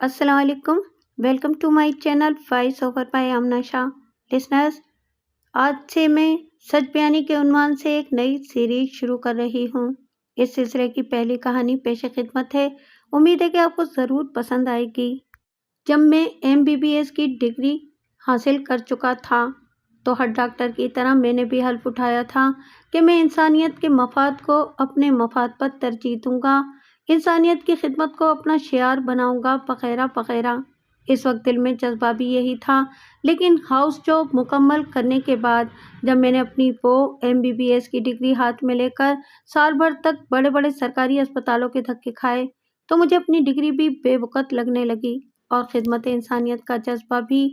अस्सलाम वालेकुम। Welcome to my channel voice over by Aamna Shah. Listeners, आज से मैं सच बयानी के उन्वान से एक नई सीरीज शुरू कर रही हूँ। इस सिलसिले की पहली कहानी पेश खिदमत है। उम्मीद है कि आपको ज़रूर पसंद आएगी। जब मैं MBBS की डिग्री हासिल कर चुका था तो हर डॉक्टर की तरह मैंने भी हल्फ उठाया था कि मैं इंसानियत के मफाद को अपने मफाद पर तरजीह दूंगा, इंसानियत की खिदमत को अपना शियार बनाऊंगा, वगैरह वगैरह। इस वक्त दिल में जज्बा भी यही था, लेकिन हाउस जॉब मुकम्मल करने के बाद जब मैंने अपनी वो MBBS की डिग्री हाथ में लेकर साल भर तक बड़े बड़े सरकारी अस्पतालों के धक्के खाए तो मुझे अपनी डिग्री भी बेवकूफ़ लगने लगी और खिदमत इंसानियत का जज्बा भी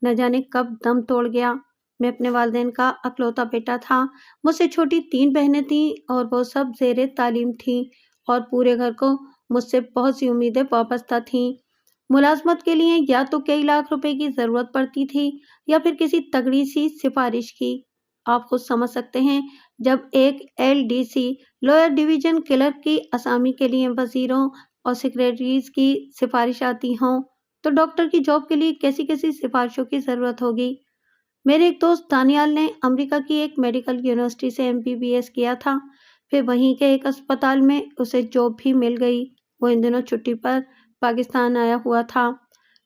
न जाने कब दम तोड़ गया। मैं अपने वालिदैन का अकलौता बेटा था। मुझसे छोटी 3 बहनें थीं और वो सब ज़ेरे तालीम थीं और पूरे घर को मुझसे बहुत सी उम्मीदें वाबस्ता थीं। मुलाजमत के लिए या तो कई लाख रुपए की ज़रूरत पड़ती थी या फिर किसी तगड़ी सी सिफारिश की। आप खुद समझ सकते हैं, जब एक LDC लोअर डिवीज़न क्लर्क की असामी के लिए वज़ीरों और सेक्रेटरीज की सिफारिश आती हों तो डॉक्टर की जॉब के लिए कैसी कैसी सिफारिशों की ज़रूरत होगी। मेरे एक दोस्त दानियाल ने अमेरिका की एक मेडिकल यूनिवर्सिटी से MBBS किया था। फिर वहीं के एक अस्पताल में उसे जॉब भी मिल गई। वो इन दिनों छुट्टी पर पाकिस्तान आया हुआ था।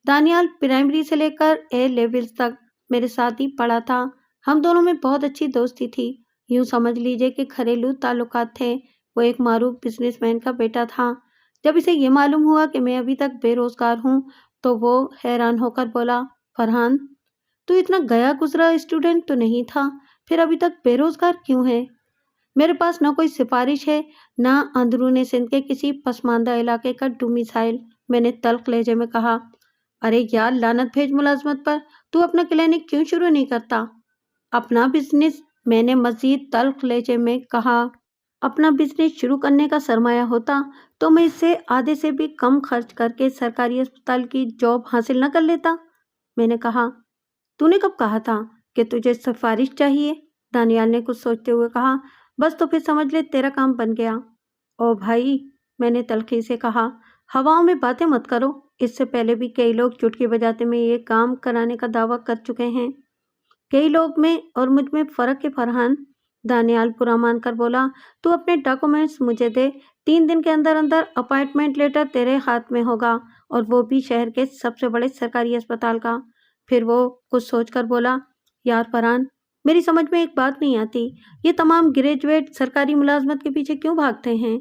दानियाल प्राइमरी से लेकर A लेवल्स तक मेरे साथ ही पढ़ा था। हम दोनों में बहुत अच्छी दोस्ती थी। यूँ समझ लीजिए कि घरेलू ताल्लुकात थे। वो एक मारूफ बिजनेसमैन का बेटा था। जब इसे ये मालूम हुआ कि मैं अभी तक बेरोजगार हूँ तो वो हैरान होकर बोला, फरहान, तू इतना गया गुजरा स्टूडेंट तो नहीं था, फिर अभी तक बेरोजगार क्यों है? मेरे पास न कोई सिफारिश है, न अंदरूनी सिंध के किसी पसमानदा इलाके का डोमिसाइल। मैंने तल्ख लहजे में कहा। अरे यार, लानत भेज मुलाजमत पर, तू अपना क्लिनिक क्यों शुरू नहीं करता? अपना बिजनेस? मैंने मजीद तल्ख लहजे में कहा। अपना बिजनेस शुरू करने का सरमाया होता तो मैं इससे आधे से भी कम खर्च करके सरकारी अस्पताल की जॉब हासिल न कर लेता। मैंने कहा। तूने कब कहा था कि तुझे सिफारिश चाहिए? दानियाल ने कुछ सोचते हुए कहा। बस तो फिर समझ ले तेरा काम बन गया। ओ भाई, मैंने तल्खी से कहा, हवाओं में बातें मत करो। इससे पहले भी कई लोग चुटकी बजाते में ये काम कराने का दावा कर चुके हैं। कई लोग में और मुझ में फ़र्क है फरहान। दानियाल बुरा मानकर बोला, तू अपने डॉक्यूमेंट्स मुझे दे। 3 दिन के अंदर अंदर अपॉइंटमेंट लेटर तेरे हाथ में होगा, और वो भी शहर के सबसे बड़े सरकारी अस्पताल का। फिर वो कुछ सोचकर बोला, यार फरहान, मेरी समझ में एक बात नहीं आती, ये तमाम ग्रेजुएट सरकारी मुलाजमत के पीछे क्यों भागते हैं?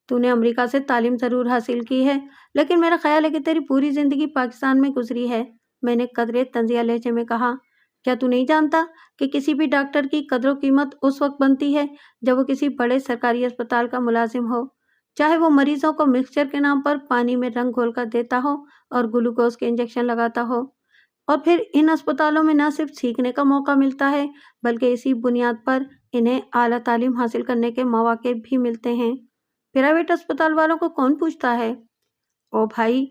तूने अमेरिका से तालीम ज़रूर हासिल की है, लेकिन मेरा ख्याल है कि तेरी पूरी ज़िंदगी पाकिस्तान में गुजरी है। मैंने कदरे तंजिया लहजे में कहा। क्या तू नहीं जानता कि किसी भी डॉक्टर की कदर कीमत उस वक्त बनती है जब वो किसी बड़े सरकारी अस्पताल का मुलाजिम हो, चाहे वो मरीजों को मिक्सचर के नाम पर पानी में रंग घोल कर देता हो और ग्लूकोज के इंजेक्शन लगाता हो। और फिर इन अस्पतालों में न सिर्फ सीखने का मौका मिलता है, बल्कि इसी बुनियाद पर इन्हें आला तालीम हासिल करने के मौके भी मिलते हैं। प्राइवेट अस्पताल वालों को कौन पूछता है? ओ भाई,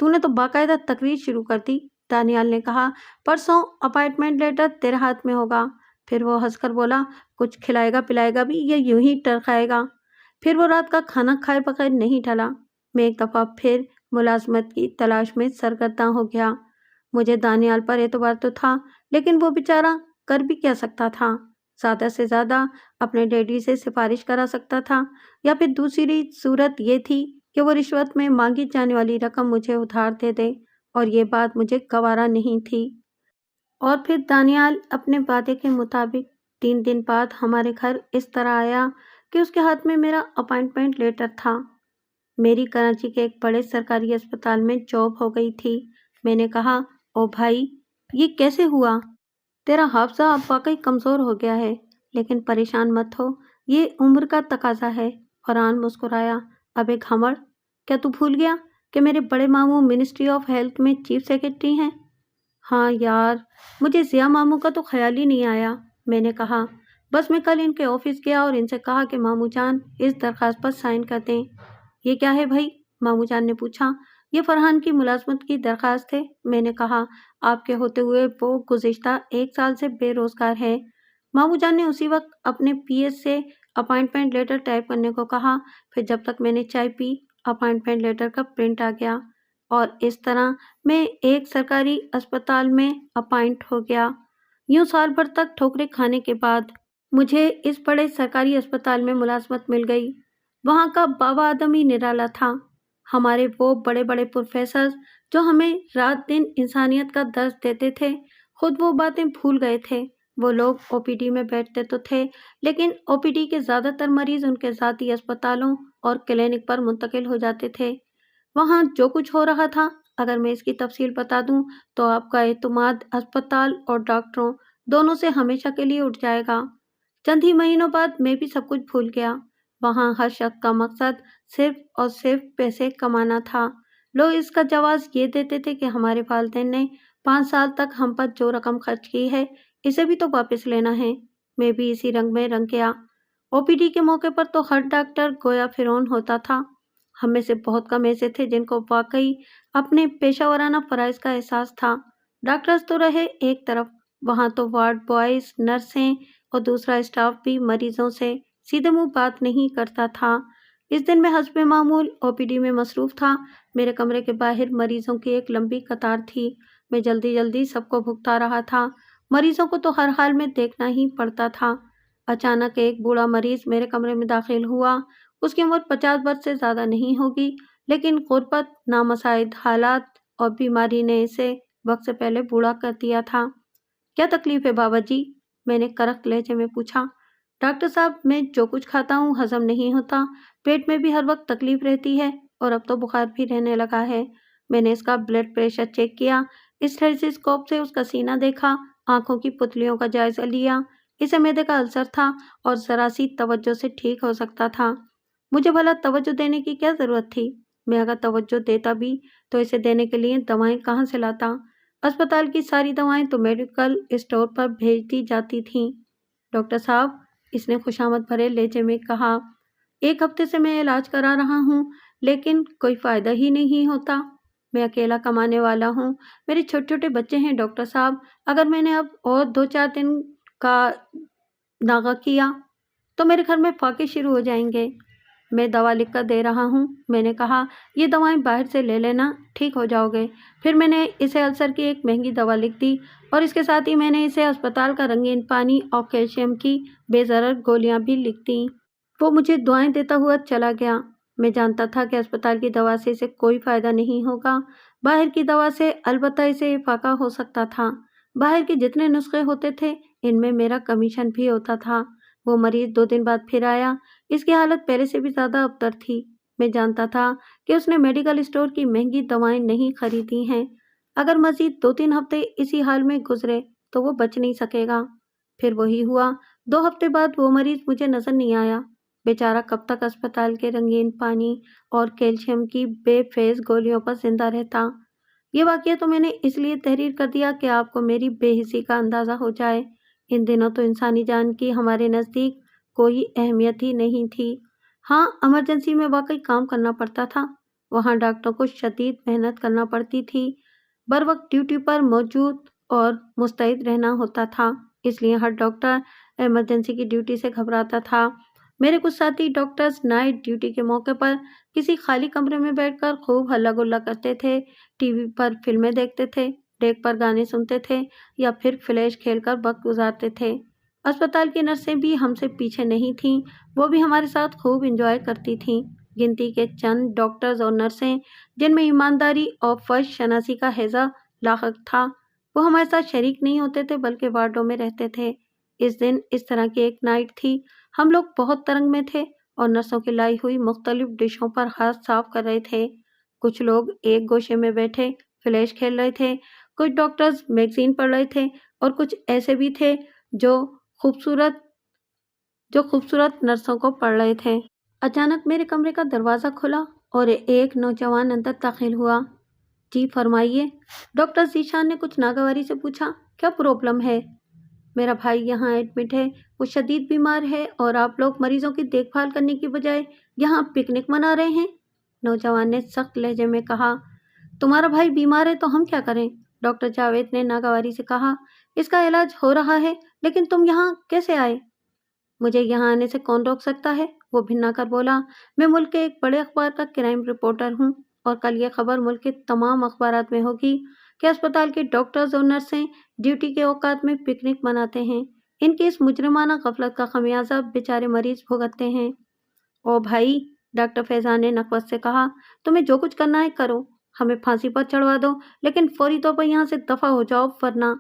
तूने तो बाकायदा तकरीर शुरू कर दी। दानियाल ने कहा। परसों अपॉइंटमेंट लेटर तेरे हाथ में होगा। फिर वो हंसकर बोला, कुछ खिलाएगा पिलाएगा भी या यूं ही टरकाएगा? फिर वो रात का खाना खाए बगैर नहीं टला। मैं एक दफ़ा फिर मुलाजमत की तलाश में सरगर्दा हो गया। मुझे दानियाल पर एतबार तो था, लेकिन वो बेचारा कर भी क्या सकता था? ज़्यादा से ज़्यादा अपने डैडी से सिफारिश करा सकता था, या फिर दूसरी सूरत ये थी कि वो रिश्वत में मांगी जाने वाली रकम मुझे उधार दे दे, और ये बात मुझे गवारा नहीं थी। और फिर दानियाल अपने वादे के मुताबिक 3 दिन बाद हमारे घर इस तरह आया कि उसके हाथ में मेरा अपॉइंटमेंट लेटर था। मेरी कराची के एक बड़े सरकारी अस्पताल में जॉब हो गई थी। मैंने कहा, ओ भाई, ये कैसे हुआ? तेरा हाफजा अब वाकई कमज़ोर हो गया है, लेकिन परेशान मत हो, ये उम्र का तकाजा है। फरहान मुस्कुराया। अबे घमड़, क्या तू भूल गया कि मेरे बड़े मामू मिनिस्ट्री ऑफ हेल्थ में चीफ सेक्रेटरी हैं? हाँ यार, मुझे ज़िया मामू का तो ख्याल ही नहीं आया। मैंने कहा। बस मैं कल इनके ऑफिस गया और इनसे कहा कि मामू जान इस दरख्वास्त पर साइन कर दें। ये क्या है भाई? मामू जान ने पूछा। ये फरहान की मुलाजमत की दरख्वास्त है। मैंने कहा, आपके होते हुए वो गुज़िश्ता 1 साल से बेरोजगार है। मामू जान ने उसी वक्त अपने PS से अपॉइंटमेंट लेटर टाइप करने को कहा। फिर जब तक मैंने चाय पी, अपॉइंटमेंट लेटर का प्रिंट आ गया। اور اس طرح میں ایک سرکاری اسپتال میں اپائنٹ ہو گیا۔ یوں سال بھر تک ٹھوکریں کھانے کے بعد مجھے اس بڑے سرکاری اسپتال میں ملازمت مل گئی۔ وہاں کا بابا آدم ہی نرالا تھا۔ ہمارے وہ بڑے بڑے پروفیسر جو ہمیں رات دن انسانیت کا درس دیتے تھے، خود وہ باتیں بھول گئے تھے۔ وہ لوگ او پی ڈی میں بیٹھتے تو تھے، لیکن او پی ڈی کے زیادہ تر مریض ان کے ذاتی اسپتالوں اور کلینک پر منتقل ہو جاتے تھے۔ وہاں جو کچھ ہو رہا تھا، اگر میں اس کی تفصیل بتا دوں تو آپ کا اعتماد اسپتال اور ڈاکٹروں دونوں سے ہمیشہ کے لیے اٹھ جائے گا۔ چند ہی مہینوں بعد میں بھی سب کچھ بھول گیا۔ وہاں ہر شخص کا مقصد صرف اور صرف پیسے کمانا تھا۔ لوگ اس کا جواز یہ دیتے تھے کہ ہمارے والدین نے 5 سال تک ہم پر جو رقم خرچ کی ہے اسے بھی تو واپس لینا ہے۔ میں بھی اسی رنگ میں رنگ گیا۔ او پی ڈی کے موقع پر تو ہر ڈاکٹر گویا فرعون ہوتا تھا۔ ہم میں سے بہت کم ایسے تھے جن کو واقعی اپنے پیشہ ورانہ فرائض کا احساس تھا۔ ڈاکٹرز تو رہے ایک طرف، وہاں تو وارڈ بوائز، نرسیں اور دوسرا اسٹاف بھی مریضوں سے سیدھے منہ بات نہیں کرتا تھا۔ اس دن میں حسب معمول او پی ڈی میں مصروف تھا۔ میرے کمرے کے باہر مریضوں کی ایک لمبی قطار تھی۔ میں جلدی جلدی سب کو بھگتا رہا تھا۔ مریضوں کو تو ہر حال میں دیکھنا ہی پڑتا تھا۔ اچانک ایک بوڑھا مریض میرے کمرے میں داخل ہوا۔ اس کی عمر 50 برس سے زیادہ نہیں ہوگی، لیکن غربت، نامساعد حالات اور بیماری نے اسے وقت سے پہلے بوڑھا کر دیا تھا۔ کیا تکلیف ہے بابا جی؟ میں نے کرخت لہجے میں پوچھا۔ ڈاکٹر صاحب، میں جو کچھ کھاتا ہوں ہضم نہیں ہوتا، پیٹ میں بھی ہر وقت تکلیف رہتی ہے اور اب تو بخار بھی رہنے لگا ہے۔ میں نے اس کا بلڈ پریشر چیک کیا، اسٹیتھوسکوپ سے اس کا سینہ دیکھا، آنکھوں کی پتلیوں کا جائزہ لیا۔ اسے معدے کا السر تھا اور ذرا سی توجہ سے ٹھیک ہو سکتا تھا۔ مجھے بھلا توجہ دینے کی کیا ضرورت تھی؟ میں اگر توجہ دیتا بھی تو اسے دینے کے لیے دوائیں کہاں سے لاتا؟ اسپتال کی ساری دوائیں تو میڈیکل اسٹور پر بھیج دی جاتی تھیں۔ ڈاکٹر صاحب، اس نے خوشامد بھرے لہجے میں کہا، 1 ہفتے سے میں علاج کرا رہا ہوں لیکن کوئی فائدہ ہی نہیں ہوتا۔ میں اکیلا کمانے والا ہوں، میرے چھوٹے چھوٹے بچے ہیں ڈاکٹر صاحب۔ اگر میں نے اب اور 2-4 دن کا ناغہ کیا تو میرے گھر میں فاقے شروع ہو جائیں گے۔ میں دوا لکھ کر دے رہا ہوں، میں نے کہا، یہ دوائیں باہر سے لے لینا، ٹھیک ہو جاؤ گے۔ پھر میں نے اسے السر کی ایک مہنگی دوا لکھ دی اور اس کے ساتھ ہی میں نے اسے اسپتال کا رنگین پانی اور کیلشیم کی بے ضرر گولیاں بھی لکھ دیں۔ وہ مجھے دعائیں دیتا ہوا چلا گیا۔ میں جانتا تھا کہ اسپتال کی دوا سے اسے کوئی فائدہ نہیں ہوگا، باہر کی دوا سے البتہ اسے افاقہ ہو سکتا تھا۔ باہر کے جتنے نسخے ہوتے تھے ان میں میرا کمیشن بھی ہوتا تھا۔ وہ مریض 2 دن بعد پھر آیا۔ اس کی حالت پہلے سے بھی زیادہ ابتر تھی۔ میں جانتا تھا کہ اس نے میڈیکل اسٹور کی مہنگی دوائیں نہیں خریدی ہیں۔ اگر مزید 2-3 ہفتے اسی حال میں گزرے تو وہ بچ نہیں سکے گا۔ پھر وہی ہوا۔ 2 ہفتے بعد وہ مریض مجھے نظر نہیں آیا۔ بیچارہ کب تک اسپتال کے رنگین پانی اور کیلشیم کی بے فیض گولیوں پر زندہ رہتا؟ یہ واقعہ تو میں نے اس لیے تحریر کر دیا کہ آپ کو میری بے حسی کا اندازہ ہو جائے۔ ان دنوں تو انسانی جان کی ہمارے نزدیک کوئی اہمیت ہی نہیں تھی۔ ہاں، ایمرجنسی میں واقعی کام کرنا پڑتا تھا۔ وہاں ڈاکٹروں کو شدید محنت کرنا پڑتی تھی، بروقت ڈیوٹی پر موجود اور مستعد رہنا ہوتا تھا، اس لیے ہر ڈاکٹر ایمرجنسی کی ڈیوٹی سے گھبراتا تھا۔ میرے کچھ ساتھی ڈاکٹرز نائٹ ڈیوٹی کے موقع پر کسی خالی کمرے میں بیٹھ کر خوب ہلا گلا کرتے تھے، ٹی وی پر فلمیں دیکھتے تھے، ڈیک پر گانے سنتے تھے یا پھر فلیش کھیل کر وقت گزارتے تھے۔ اسپتال کی نرسیں بھی ہم سے پیچھے نہیں تھیں، وہ بھی ہمارے ساتھ خوب انجوائے کرتی تھیں۔ گنتی کے چند ڈاکٹرز اور نرسیں جن میں ایمانداری اور فرض شناسی کا ہیضہ لاحق تھا، وہ ہمارے ساتھ شریک نہیں ہوتے تھے بلکہ وارڈوں میں رہتے تھے۔ اس دن اس طرح کی ایک نائٹ تھی۔ ہم لوگ بہت ترنگ میں تھے اور نرسوں کی لائی ہوئی مختلف ڈشوں پر ہاتھ صاف کر رہے تھے۔ کچھ لوگ ایک گوشے میں بیٹھے فلیش کھیل رہے تھے، کچھ ڈاکٹرز میگزین پڑھ رہے تھے اور کچھ ایسے بھی تھے جو خوبصورت نرسوں کو پڑھ رہے تھے۔ اچانک میرے کمرے کا دروازہ کھلا اور ایک نوجوان اندر داخل ہوا۔ جی فرمائیے، ڈاکٹر ذیشان نے کچھ ناگواری سے پوچھا، کیا پرابلم ہے؟ میرا بھائی یہاں ایڈمٹ ہے، وہ شدید بیمار ہے اور آپ لوگ مریضوں کی دیکھ بھال کرنے کی بجائے یہاں پکنک منا رہے ہیں، نوجوان نے سخت لہجے میں کہا۔ تمہارا بھائی بیمار ہے تو ہم کیا کریں؟ ڈاکٹر جاوید نے ناگواری سے کہا۔ اس کا علاج ہو رہا ہے، لیکن تم یہاں کیسے آئے؟ مجھے یہاں آنے سے کون روک سکتا ہے؟ وہ بھنا کر بولا۔ میں ملک کے ایک بڑے اخبار کا کرائم رپورٹر ہوں اور کل یہ خبر ملک کے تمام اخبارات میں ہوگی کہ اسپتال کے ڈاکٹرز اور نرسیں ڈیوٹی کے اوقات میں پکنک مناتے ہیں۔ ان کی اس مجرمانہ غفلت کا خمیازہ بیچارے مریض بھگتتے ہیں۔ او بھائی، ڈاکٹر فیضان نے نخوت سے کہا، تمہیں جو کچھ کرنا ہے کرو، ہمیں پھانسی پر چڑھوا دو، لیکن فوری طور پر یہاں سے دفع ہو جاؤ ورنہ۔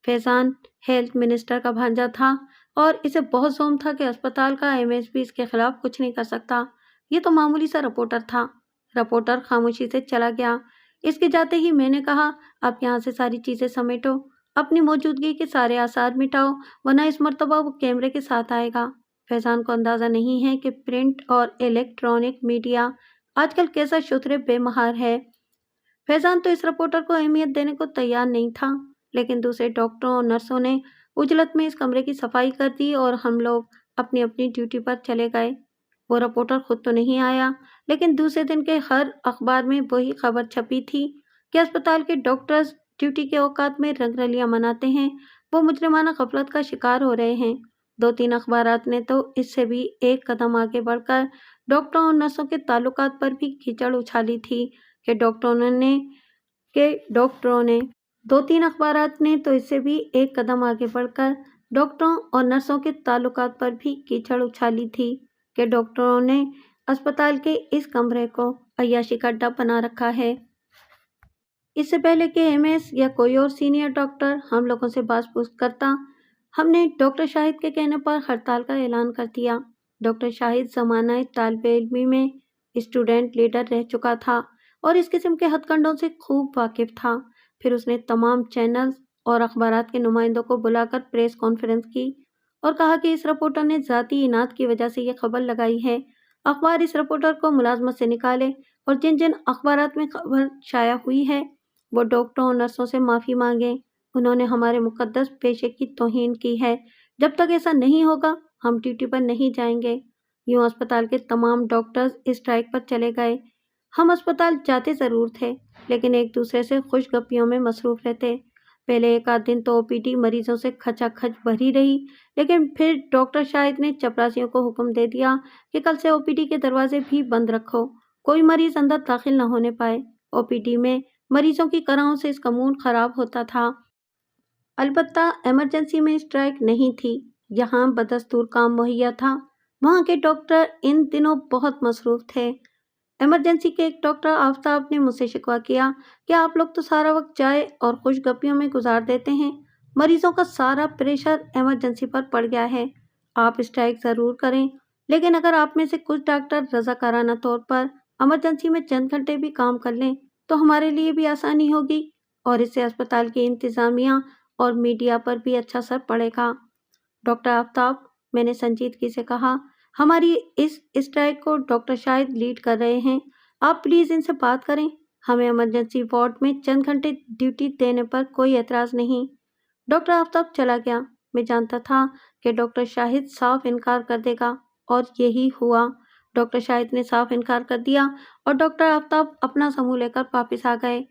فیضان ہیلتھ منسٹر کا بھانجا تھا اور اسے بہت زوم تھا کہ اسپتال کا MS بھی اس کے خلاف کچھ نہیں کر سکتا۔ یہ تو معمولی سا رپورٹر تھا۔ رپورٹر خاموشی سے چلا گیا۔ اس کے جاتے ہی میں نے کہا، اب یہاں سے ساری چیزیں سمیٹو، اپنی موجودگی کے سارے آثار مٹاؤ، ورنہ اس مرتبہ وہ کیمرے کے ساتھ آئے گا۔ فیضان کو اندازہ نہیں ہے کہ پرنٹ اور الیکٹرانک میڈیا آج کل کیسا شتر بے مہار ہے۔ فیضان تو اس رپورٹر کو اہمیت دینے کو تیار نہیں تھا، لیکن دوسرے ڈاکٹروں اور نرسوں نے عجلت میں اس کمرے کی صفائی کر دی اور ہم لوگ اپنی اپنی ڈیوٹی پر چلے گئے۔ وہ رپورٹر خود تو نہیں آیا، لیکن دوسرے دن کے ہر اخبار میں وہی خبر چھپی تھی کہ اسپتال کے ڈاکٹرز ڈیوٹی کے اوقات میں رنگ رلیاں مناتے ہیں، وہ مجرمانہ غفلت کا شکار ہو رہے ہیں۔ 2-3 اخبارات نے تو اس سے بھی ایک قدم آگے بڑھ کر ڈاکٹروں اور نرسوں کے تعلقات پر بھی کیچڑ اچھالی تھی کہ ڈاکٹروں نے 2-3 اخبارات نے تو اس سے بھی ایک قدم آگے بڑھ کر ڈاکٹروں اور نرسوں کے تعلقات پر بھی کیچڑ اچھالی تھی کہ ڈاکٹروں نے اسپتال کے اس کمرے کو عیاشی کا اڈا بنا رکھا ہے۔ اس سے پہلے کہ MS یا کوئی اور سینئر ڈاکٹر ہم لوگوں سے باز پوچھ کرتا، ہم نے ڈاکٹر شاہد کے کہنے پر ہڑتال کا اعلان کر دیا۔ ڈاکٹر شاہد زمانہ طالب علمی میں اسٹوڈنٹ لیڈر رہ چکا تھا اور اس قسم کے ہتھ کنڈوں سے خوب واقف تھا۔ پھر اس نے تمام چینلز اور اخبارات کے نمائندوں کو بلا کر پریس کانفرنس کی اور کہا کہ اس رپورٹر نے ذاتی اناد کی وجہ سے یہ خبر لگائی ہے۔ اخبار اس رپورٹر کو ملازمت سے نکالے اور جن جن اخبارات میں خبر شائع ہوئی ہے وہ ڈاکٹروں اور نرسوں سے معافی مانگیں۔ انہوں نے ہمارے مقدس پیشے کی توہین کی ہے۔ جب تک ایسا نہیں ہوگا ہم ڈیوٹی پر نہیں جائیں گے۔ یوں اسپتال کے تمام ڈاکٹرز اسٹرائک پر چلے گئے۔ ہم اسپتال جاتے ضرور تھے، لیکن ایک دوسرے سے خوش گپیوں میں مصروف رہتے۔ پہلے ایک آدھ دن تو OPD مریضوں سے کھچا کھچ بھری رہی، لیکن پھر ڈاکٹر شاہد نے چپراسیوں کو حکم دے دیا کہ کل سے OPD کے دروازے بھی بند رکھو، کوئی مریض اندر داخل نہ ہونے پائے۔ OPD میں مریضوں کی کراہوں سے اس کا موڈ خراب ہوتا تھا۔ البتہ ایمرجنسی میں اسٹرائک نہیں تھی، یہاں بدستور کام مہیا تھا۔ وہاں کے ڈاکٹر ان دنوں بہت مصروف تھے۔ ایمرجنسی کے ایک ڈاکٹر آفتاب نے مجھ سے شکوہ کیا کہ آپ لوگ تو سارا وقت چائے اور خوش گپیوں میں گزار دیتے ہیں، مریضوں کا سارا پریشر ایمرجنسی پر پڑ گیا ہے۔ آپ اسٹرائک ضرور کریں، لیکن اگر آپ میں سے کچھ ڈاکٹر رضاکارانہ طور پر ایمرجنسی میں چند گھنٹے بھی کام کر لیں تو ہمارے لیے بھی آسانی ہوگی اور اس سے اسپتال کی انتظامیہ اور میڈیا پر بھی اچھا اثر پڑے گا۔ ڈاکٹر آفتاب، میں نے سنجیدگی سے کہا، ہماری اس اسٹرائک کو ڈاکٹر شاہد لیڈ کر رہے ہیں، آپ پلیز ان سے بات کریں، ہمیں ایمرجنسی وارڈ میں چند گھنٹے ڈیوٹی دینے پر کوئی اعتراض نہیں۔ ڈاکٹر آفتاب چلا گیا۔ میں جانتا تھا کہ ڈاکٹر شاہد صاف انکار کر دے گا اور یہی ہوا۔ ڈاکٹر شاہد نے صاف انکار کر دیا اور ڈاکٹر آفتاب اپنا سمو لے کر واپس آ گئے۔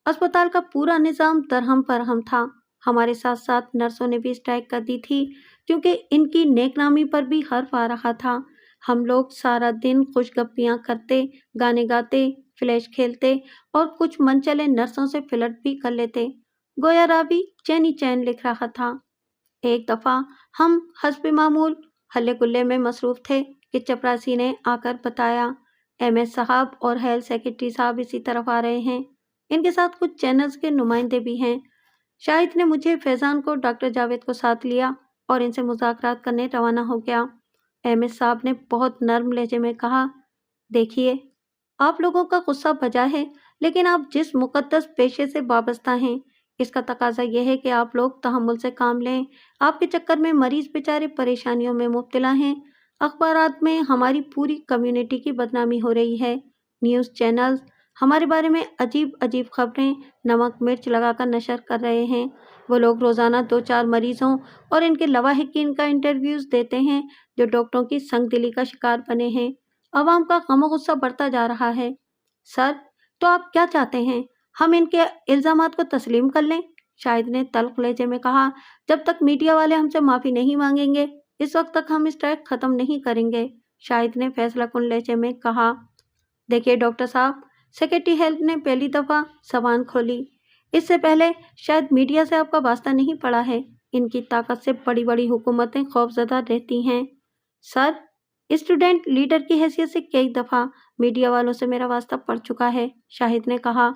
اسپتال کا پورا نظام درہم برہم تھا۔ ہمارے ساتھ ساتھ نرسوں نے بھی اسٹرائک کر دی تھی کیونکہ ان کی نیک نامی پر بھی حرف آ رہا تھا۔ ہم لوگ سارا دن خوش گپیاں کرتے، گانے گاتے، فلیش کھیلتے اور کچھ من چلے نرسوں سے فلرٹ بھی کر لیتے، گویا راوی چینی چین لکھ رہا تھا۔ ایک دفعہ ہم حسب معمول ہلے گلے میں مصروف تھے کہ چپراسی نے آ کر بتایا، MS صاحب اور ہیلتھ سیکرٹری صاحب اسی طرف آ رہے ہیں، ان کے ساتھ کچھ چینلز کے نمائندے بھی ہیں۔ شاہد نے مجھے، فیضان کو، ڈاکٹر جاوید کو ساتھ لیا اور ان سے مذاکرات کرنے روانہ ہو گیا۔ MS صاحب نے بہت نرم لہجے میں کہا، دیکھیے، آپ لوگوں کا غصہ بجا ہے، لیکن آپ جس مقدس پیشے سے وابستہ ہیں اس کا تقاضا یہ ہے کہ آپ لوگ تحمل سے کام لیں۔ آپ کے چکر میں مریض بیچارے پریشانیوں میں مبتلا ہیں۔ اخبارات میں ہماری پوری کمیونٹی کی بدنامی ہو رہی ہے۔ نیوز چینلز ہمارے بارے میں عجیب عجیب خبریں نمک مرچ لگا کر نشر کر رہے ہیں۔ وہ لوگ روزانہ 2-4 مریضوں اور ان کے لواحقین کا انٹرویوز دیتے ہیں جو ڈاکٹروں کی سنگ دلی کا شکار بنے ہیں۔ عوام کا غم و غصہ بڑھتا جا رہا ہے۔ سر، تو آپ کیا چاہتے ہیں، ہم ان کے الزامات کو تسلیم کر لیں؟ شاہد نے تلخ لہجے میں کہا، جب تک میڈیا والے ہم سے معافی نہیں مانگیں گے اس وقت تک ہم اسٹرائک ختم نہیں کریں گے۔ شاہد نے فیصلہ کن لہجے میں کہا، دیکھیے ڈاکٹر صاحب، सेक्रेटरी हेल्थ ने पहली दफ़ा ज़बान खोली। इससे पहले शायद मीडिया से आपका वास्ता नहीं पड़ा है। इनकी ताकत से बड़ी बड़ी हुकूमतें खौफजदा रहती हैं। सर, स्टूडेंट लीडर की हैसियत से कई दफ़ा मीडिया वालों से मेरा वास्ता पड़ चुका है, शाहिद ने कहा।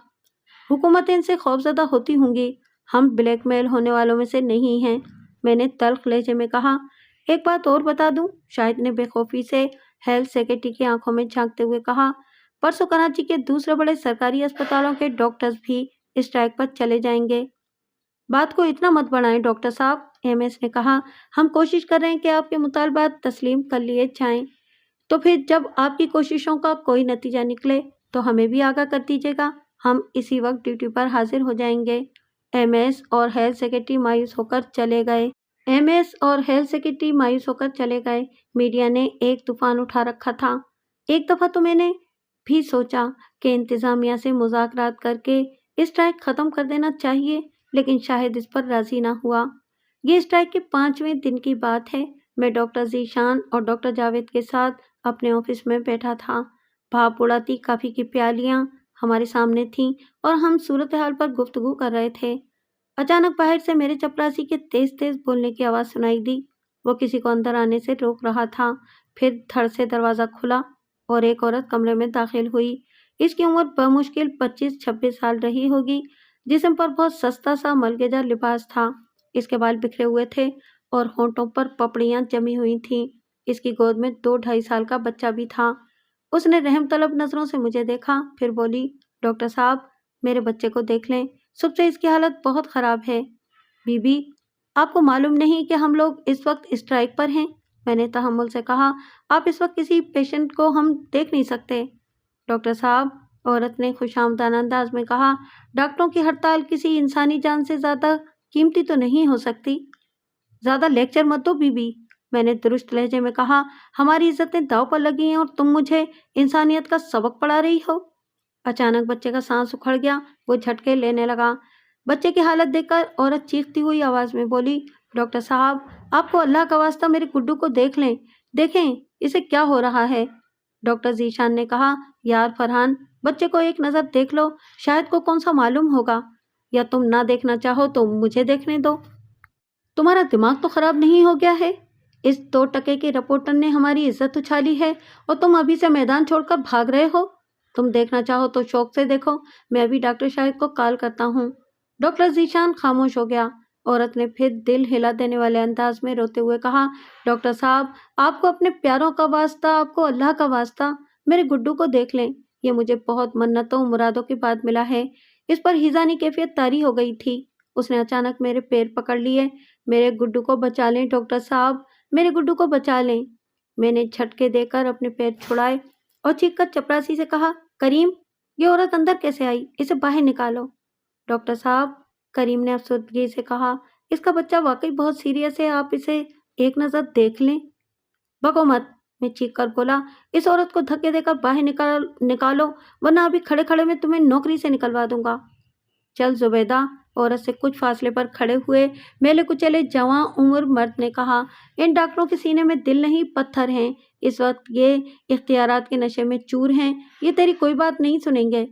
हुकूमतें इनसे खौफजदा होती होंगी, हम ब्लैकमेल होने वालों में से नहीं हैं, मैंने तल्ख लहजे में कहा। एक बात और बता दूं, शाहिद ने बेखौफी से हेल्थ सेक्रेटरी की आंखों में झांकते हुए कहा। परसों कराची के दूसरे बड़े सरकारी अस्पतालों के डॉक्टर्स भी स्ट्राइक पर चले जाएंगे। बात को इतना मत बढ़ाएं डॉक्टर साहब, एमएस ने कहा। हम कोशिश कर रहे हैं कि आपके मुतालबात तस्लीम कर लिए जाएं। तो फिर जब आपकी कोशिशों का कोई नतीजा निकले तो हमें भी आगाह कर दीजिएगा, हम इसी वक्त ड्यूटी पर हाजिर हो जाएंगे। एमएस और हेल्थ सेक्रेटरी मायूस होकर चले गए। मीडिया ने एक तूफान उठा रखा था। एक दफ़ा तो मैंने भी सोचा कि इंतज़ामिया से मुज़ाकरात करके स्ट्राइक ख़त्म कर देना चाहिए, लेकिन शायद इस पर राज़ी ना हुआ। ये स्ट्राइक के 5वें दिन की बात है। मैं डॉक्टर ज़ीशान और डॉक्टर जावेद के साथ अपने ऑफिस में बैठा था। भाप उड़ाती कॉफ़ी की प्यालियाँ हमारे सामने थीं और हम सूरत हाल पर गुफ्तगू कर रहे थे। अचानक बाहर से मेरे चपरासी के तेज तेज बोलने की आवाज़ सुनाई दी। वो किसी को अंदर आने से रोक रहा था। फिर धड़ से दरवाज़ा खुला और एक औरत कमरे में दाखिल हुई। इसकी उम्र बमुश्किल 25-26 साल रही होगी। जिस्म पर बहुत सस्ता सा मलगेजा लिबास था। इसके बाल बिखरे हुए थे और होंठों पर पपड़ियाँ जमी हुई थीं। इसकी गोद में 2-2.5 साल का बच्चा भी था। उसने रहम तलब नज़रों से मुझे देखा, फिर बोली, डॉक्टर साहब, मेरे बच्चे को देख लें, सुबह से इसकी हालत बहुत ख़राब है। बीबी, आपको मालूम नहीं कि हम लोग इस वक्त स्ट्राइक पर हैं? मैंने तहम्मुल से कहा। आप इस वक्त किसी पेशेंट को हम देख नहीं सकते। डॉक्टर साहब, औरत ने खुशामदाना अंदाज में कहा, डॉक्टरों की हड़ताल किसी इंसानी जान से ज़्यादा कीमती तो नहीं हो सकती। ज़्यादा लेक्चर मत दो बीबी, मैंने दुरुस्त लहजे में कहा। हमारी इज्जतें दांव पर लगी हैं और तुम मुझे इंसानियत का सबक पढ़ा रही हो। अचानक बच्चे का सांस उखड़ गया। वो झटके लेने लगा। बच्चे की हालत देखकर औरत चीखती हुई आवाज़ में बोली, डॉक्टर साहब, आपको अल्लाह का वास्ता मेरे गुड्डू को देख लें, देखें इसे क्या हो रहा है। डॉक्टर जीशान ने कहा, यार फरहान, बच्चे को एक नज़र देख लो, शायद को कौन सा मालूम होगा, या तुम ना देखना चाहो तो मुझे देखने दो। तुम्हारा दिमाग तो ख़राब नहीं हो गया है? इस 2 टके के रिपोर्टर ने हमारी इज्जत उछाली है और तुम अभी से मैदान छोड़कर भाग रहे हो। तुम देखना चाहो तो शौक से देखो, मैं अभी डॉक्टर शाहिद को कॉल करता हूँ। डॉक्टर जीशान खामोश हो गया। औरत ने फिर दिल हिला देने वाले अंदाज में रोते हुए कहा, डॉक्टर साहब, आपको अपने प्यारों का वास्ता, आपको अल्लाह का वास्ता, मेरे गुड्डू को देख लें। ये मुझे बहुत मन्नतों मुरादों के बाद मिला है। इस पर हिजानी कैफियत तारी हो गई थी। उसने अचानक मेरे पैर पकड़ लिए। मेरे गुड्डू को बचा लें डॉक्टर साहब, मेरे गुड्डू को बचा लें। मैंने झटके देकर अपने पैर छुड़ाए और चीखकर चपरासी से कहा, करीम, ये औरत अंदर कैसे आई? इसे बाहर निकालो। डॉक्टर साहब, करीम ने अफसरदगी से कहा, इसका बच्चा वाकई बहुत सीरियस है, आप इसे एक नज़र देख लें। बको मत, मैं चीख कर बोला। इस औरत को धक्के देकर बाहर निकालो, वरना अभी खड़े खड़े मैं तुम्हें नौकरी से निकलवा दूंगा। चल जुबैदा, औरत से कुछ फासले पर खड़े हुए मेले कुचले जवां उम्र मर्द ने कहा। इन डॉक्टरों के सीने में दिल नहीं पत्थर हैं। इस वक्त ये इख्तियारात के नशे में चूर हैं। ये तेरी कोई बात नहीं सुनेंगे।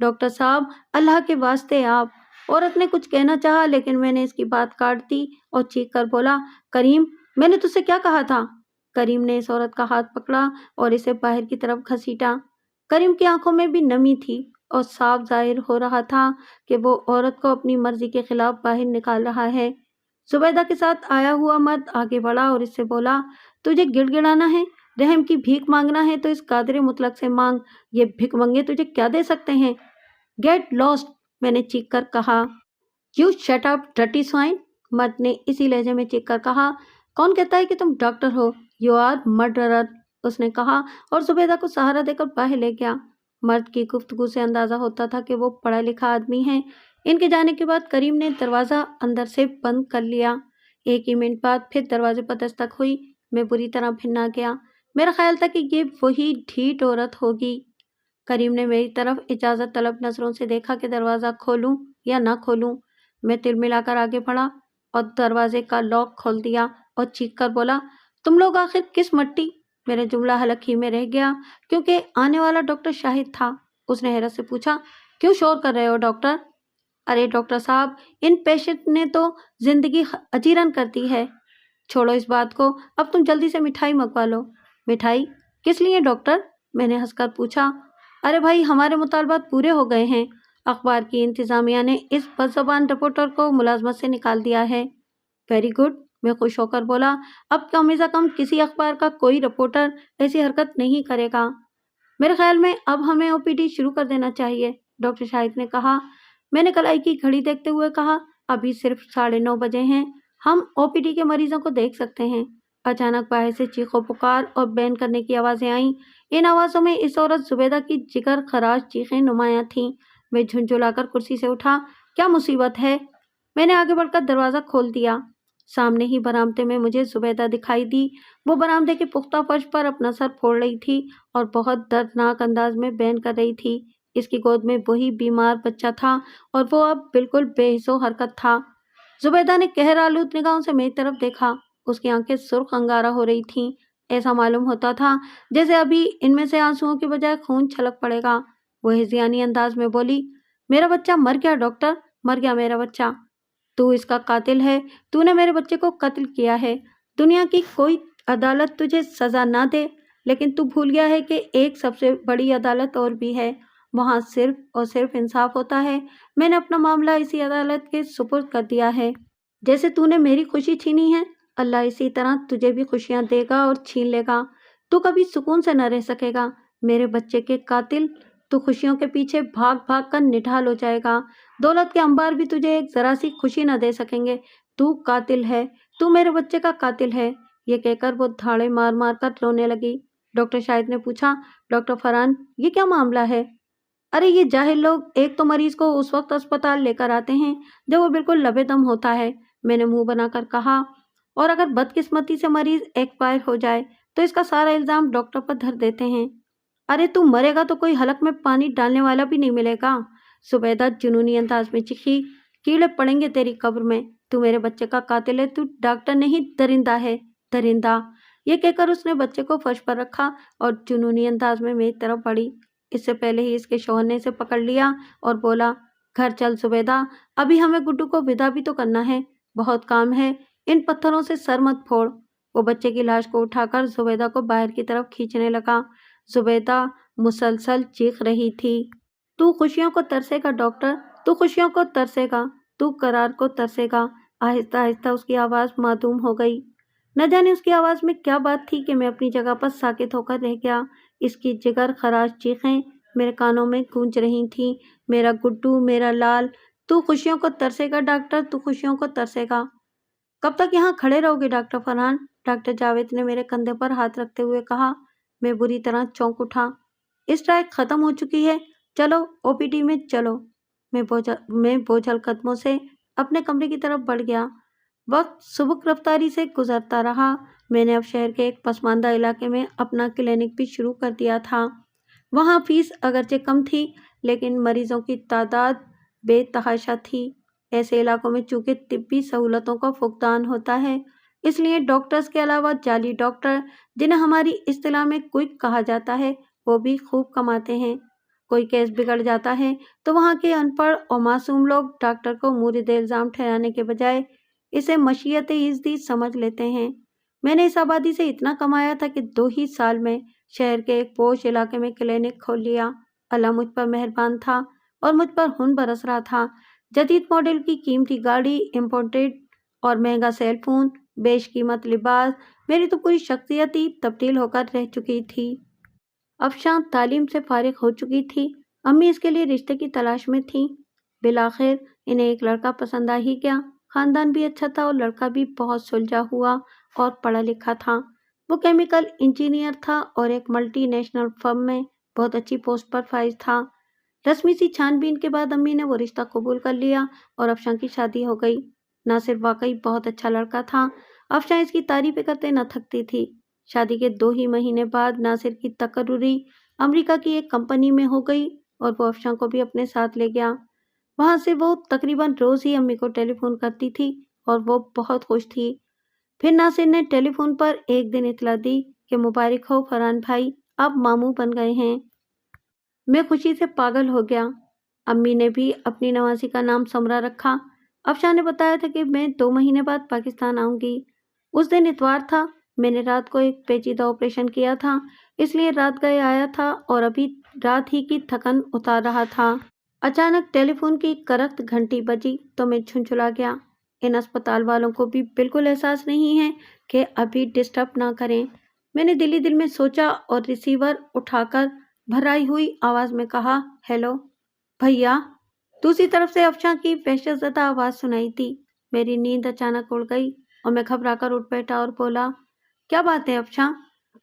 डॉक्टर साहब, अल्लाह के वास्ते आप। औरत ने कुछ कहना चाहा, लेकिन मैंने इसकी बात काट दी और चीख कर बोला, करीम, मैंने तुझसे क्या कहा था? करीम ने इस औरत का हाथ पकड़ा और इसे बाहर की तरफ घसीटा। करीम की आंखों में भी नमी थी और साफ जाहिर हो रहा था कि वो औरत को अपनी मर्जी के खिलाफ बाहर निकाल रहा है। जुबैदा के साथ आया हुआ मर्द आगे बढ़ा और इससे बोला, तुझे गिड़गिड़ाना है, रहम की भीख मांगना है तो इस कादिर मुतलक से मांग। ये भिखमंगे तुझे क्या दे सकते हैं? गेट लॉस्ट, मैंने चीख कर कहा। You shut up dirty swine, मर्द ने इसी लहजे में चीख कर कहा। कौन कहता है कि तुम डॉक्टर हो? यू आर मर्डरर, उसने कहा और जुबैदा को सहारा देकर बाहर ले गया। मर्द की गुफ्तगू से अंदाजा होता था कि वो पढ़ा लिखा आदमी है। इनके जाने के बाद करीम ने दरवाज़ा अंदर से बंद कर लिया। 1 ही मिनट बाद फिर दरवाजे पर दस्तक हुई। मैं बुरी तरह भिन्ना गया। मेरा ख्याल था कि ये वही ढीठ औरत होगी। करीम ने मेरी तरफ इजाज़त तलब नज़रों से देखा कि दरवाज़ा खोलूं या ना खोलूं। मैं तिलमिलाकर आगे बढ़ा और दरवाजे का लॉक खोल दिया और चीख कर बोला, तुम लोग आखिर किस मट्टी? मेरा जुमला हलक ही में रह गया क्योंकि आने वाला डॉक्टर शाहिद था। उसने हैरत से पूछा। क्यों शोर कर रहे हो डॉक्टर? अरे डॉक्टर साहब, इन पेशेंट ने तो जिंदगी अजीरन कर दी है। छोड़ो इस बात को, अब तुम जल्दी से मिठाई मंगवा लो। मिठाई? किस लिए डॉक्टर? मैंने हंसकर पूछा। अरे भाई, हमारे मुतालबात पूरे हो गए हैं। अखबार की इंतजामिया ने इस बदज़बान रिपोर्टर को मुलाजमत से निकाल दिया है। वेरी गुड, मैं खुश होकर बोला। अब कम से कम किसी अखबार का कोई रिपोर्टर ऐसी हरकत नहीं करेगा। मेरे ख्याल में अब हमें ओपीडी शुरू कर देना चाहिए, डॉक्टर शाहिद ने कहा। मैंने कलाई की घड़ी देखते हुए कहा, अभी सिर्फ 9:30 बजे हैं, हम ओपीडी के मरीजों को देख सकते हैं। अचानक बाहर से चीखो पुकार और बैन करने की आवाज़ें आईं। इन आवाज़ों में इस औरत जुबैदा की जिगर खराश चीखें नुमायां थीं। मैं झुंझुलाकर कुर्सी से उठा। क्या मुसीबत है? मैंने आगे बढ़कर दरवाज़ा खोल दिया। सामने ही बरामदे में मुझे जुबैदा दिखाई दी। वो बरामदे के पुख्ता फर्श पर अपना सर फोड़ रही थी और बहुत दर्दनाक अंदाज में बैन कर रही थी। इसकी गोद में वही बीमार बच्चा था और वो अब बिल्कुल बेहिस्सो हरकत था। जुबैदा ने कहर आलूद निगाहों से मेरी तरफ देखा। उसकी आंखें सुर्ख अंगारा हो रही थीं। ऐसा मालूम होता था जैसे अभी इनमें से आंसुओं की बजाय खून छलक पड़ेगा। वो हिज़ियानी अंदाज में बोली, मेरा बच्चा मर गया डॉक्टर, मर गया मेरा बच्चा। तू इसका कातिल है, तूने मेरे बच्चे को कत्ल किया है। दुनिया की कोई अदालत तुझे सजा ना दे, लेकिन तू भूल गया है कि एक सबसे बड़ी अदालत और भी है। वहाँ सिर्फ और सिर्फ इंसाफ होता है। मैंने अपना मामला इसी अदालत के सुपुर्द कर दिया है। जैसे तूने मेरी खुशी छीनी है, अल्लाह इसी तरह तुझे भी खुशियाँ देगा और छीन लेगा। तू कभी सुकून से न रह सकेगा। मेरे बच्चे के कातिल, तू खुशियों के पीछे भाग भाग कर निढाल हो जाएगा। दौलत के अंबार भी तुझे एक जरा सी खुशी न दे सकेंगे। तू कातिल है, तू मेरे बच्चे का कातिल है। ये कहकर वो धाड़े मार मार कर रोने लगी। डॉक्टर शाहिद ने पूछा, डॉक्टर फरहान, ये क्या मामला है? अरे ये जाहिल लोग एक तो मरीज को उस वक्त अस्पताल लेकर आते हैं जब वो बिल्कुल लबेदम होता है, मैंने मुंह बनाकर कहा, और अगर बदकिस्मती से मरीज एक्सपायर हो जाए तो इसका सारा इल्जाम डॉक्टर पर धर देते हैं। अरे तू मरेगा तो कोई हलक में पानी डालने वाला भी नहीं मिलेगा। सुबैदा जुनूनी अंदाज में चिखी, कीड़े पड़ेंगे तेरी कब्र में। तू मेरे बच्चे का कातिल है, तू डॉक्टर नहीं दरिंदा है, दरिंदा। ये कहकर उसने बच्चे को फर्श पर रखा और जुनूनी अंदाज में मेरी तरफ बढ़ी। इससे पहले ही इसके शौहर ने इसे पकड़ लिया और बोला, घर चल जुबैदा, अभी हमें गुड्डू को विदा भी तो करना है, बहुत काम है, इन पत्थरों से सर मत फोड़। वो बच्चे की लाश को उठाकर जुबैदा को बाहर की तरफ खींचने लगा। जुबैदा मुसलसल चीख रही थी, तू खुशियों को तरसेगा डॉक्टर, तू खुशियों को तरसेगा, तू करार को तरसेगा। आहिस्ता आहिस्ता उसकी आवाज़ मासूम हो गई। न जाने उसकी आवाज़ में क्या बात थी कि मैं अपनी जगह पर साकित होकर रह गया। इसकी जिगर खराश चीखें मेरे कानों में गूंज रही थीं, मेरा गुड्डू, मेरा लाल, तू खुशियों को तरसेगा डॉक्टर, तू खुशियों को तरसेगा। कब तक यहाँ खड़े रहोगे डॉक्टर फरहान? डॉक्टर जावेद ने मेरे कंधे पर हाथ रखते हुए कहा। मैं बुरी तरह चौंक उठा। स्ट्राइक खत्म हो चुकी है, चलो ओपीडी में चलो। मैं बोझल कदमों से अपने कमरे की तरफ बढ़ गया। वक्त सुबह रफ्तारी से गुजरता रहा। मैंने अब शहर के एक पसमानदा इलाके में अपना क्लिनिक भी शुरू कर दिया था। वहाँ फीस अगरचे कम थी, लेकिन मरीजों की तादाद बेतहाशा थी। ऐसे इलाकों में चूँकि तिब्बी सहूलतों का फुकदान होता है, इसलिए डॉक्टर्स के अलावा जाली डॉक्टर, जिन्हें हमारी इस्तिलाह में क्विक कहा जाता है, वो भी खूब कमाते हैं। कोई केस बिगड़ जाता है तो वहाँ के अनपढ़ और मासूम लोग डॉक्टर को मुरीद इल्ज़ाम ठहराने के बजाय इसे मशीयत इज़्ज़ी समझ लेते हैं। मैंने इस आबादी से इतना कमाया था कि 2 ही साल में शहर के एक पोश इलाके में क्लिनिक खोल लिया। अल्लाह मुझ पर मेहरबान था और मुझ पर खून बरस रहा था। जदीद मॉडल की कीमती गाड़ी, इम्पोर्टेड और महंगा सेलफोन, बेशकीमत लिबास, मेरी तो पूरी शख्सियत ही तब्दील होकर रह चुकी थी। अफशां तालीम से फारिग हो चुकी थी। अम्मी इसके लिए रिश्ते की तलाश में थीं। बिलाखिर इन्हें एक लड़का पसंद आ ही गया। खानदान भी अच्छा था और लड़का भी बहुत सुलझा हुआ और पढ़ा लिखा था। वो केमिकल इंजीनियर था और एक मल्टीनेशनल फर्म में बहुत अच्छी पोस्ट पर फाइज था। रस्मी सी छानबीन के बाद अम्मी ने वो रिश्ता कबूल कर लिया और अफशां की शादी हो गई। नासिर वाकई बहुत अच्छा लड़का था। अफशां इसकी तारीफें करते न थकती थी। शादी के 2 ही महीने बाद नासिर की तकर्रुरी अमेरिका की एक कंपनी में हो गई और वो अफशां को भी अपने साथ ले गया। वहाँ से वो तकरीबन रोज़ ही अम्मी को टेलीफोन करती थी और वो बहुत खुश थी। फिर नासिर ने टेलीफोन पर एक दिन इतला दी कि मुबारक हो फरहान भाई, आप मामू बन गए हैं। मैं खुशी से पागल हो गया। अम्मी ने भी अपनी नवासी का नाम समरा रखा। अफशा ने बताया था कि मैं 2 महीने बाद पाकिस्तान आऊंगी। उस दिन इतवार था। मैंने रात को एक पेचीदा ऑपरेशन किया था, इसलिए रात गए आया था और अभी रात ही की थकन उतार रहा था। अचानक टेलीफोन की करख्त घंटी बजी तो मैं झुंझुला गया। इन अस्पताल वालों को भी बिल्कुल एहसास नहीं है कि अभी डिस्टर्ब ना करें। मैंने दिल ही दिल में सोचा और रिसीवर उठाकर भर्राई हुई आवाज में कहा, हेलो भैया। दूसरी तरफ से अफशा की वहशतज़दा आवाज सुनाई दी। मेरी नींद अचानक उड़ गई और मैं घबराकर उठ बैठा और बोला, क्या बात है अफशा,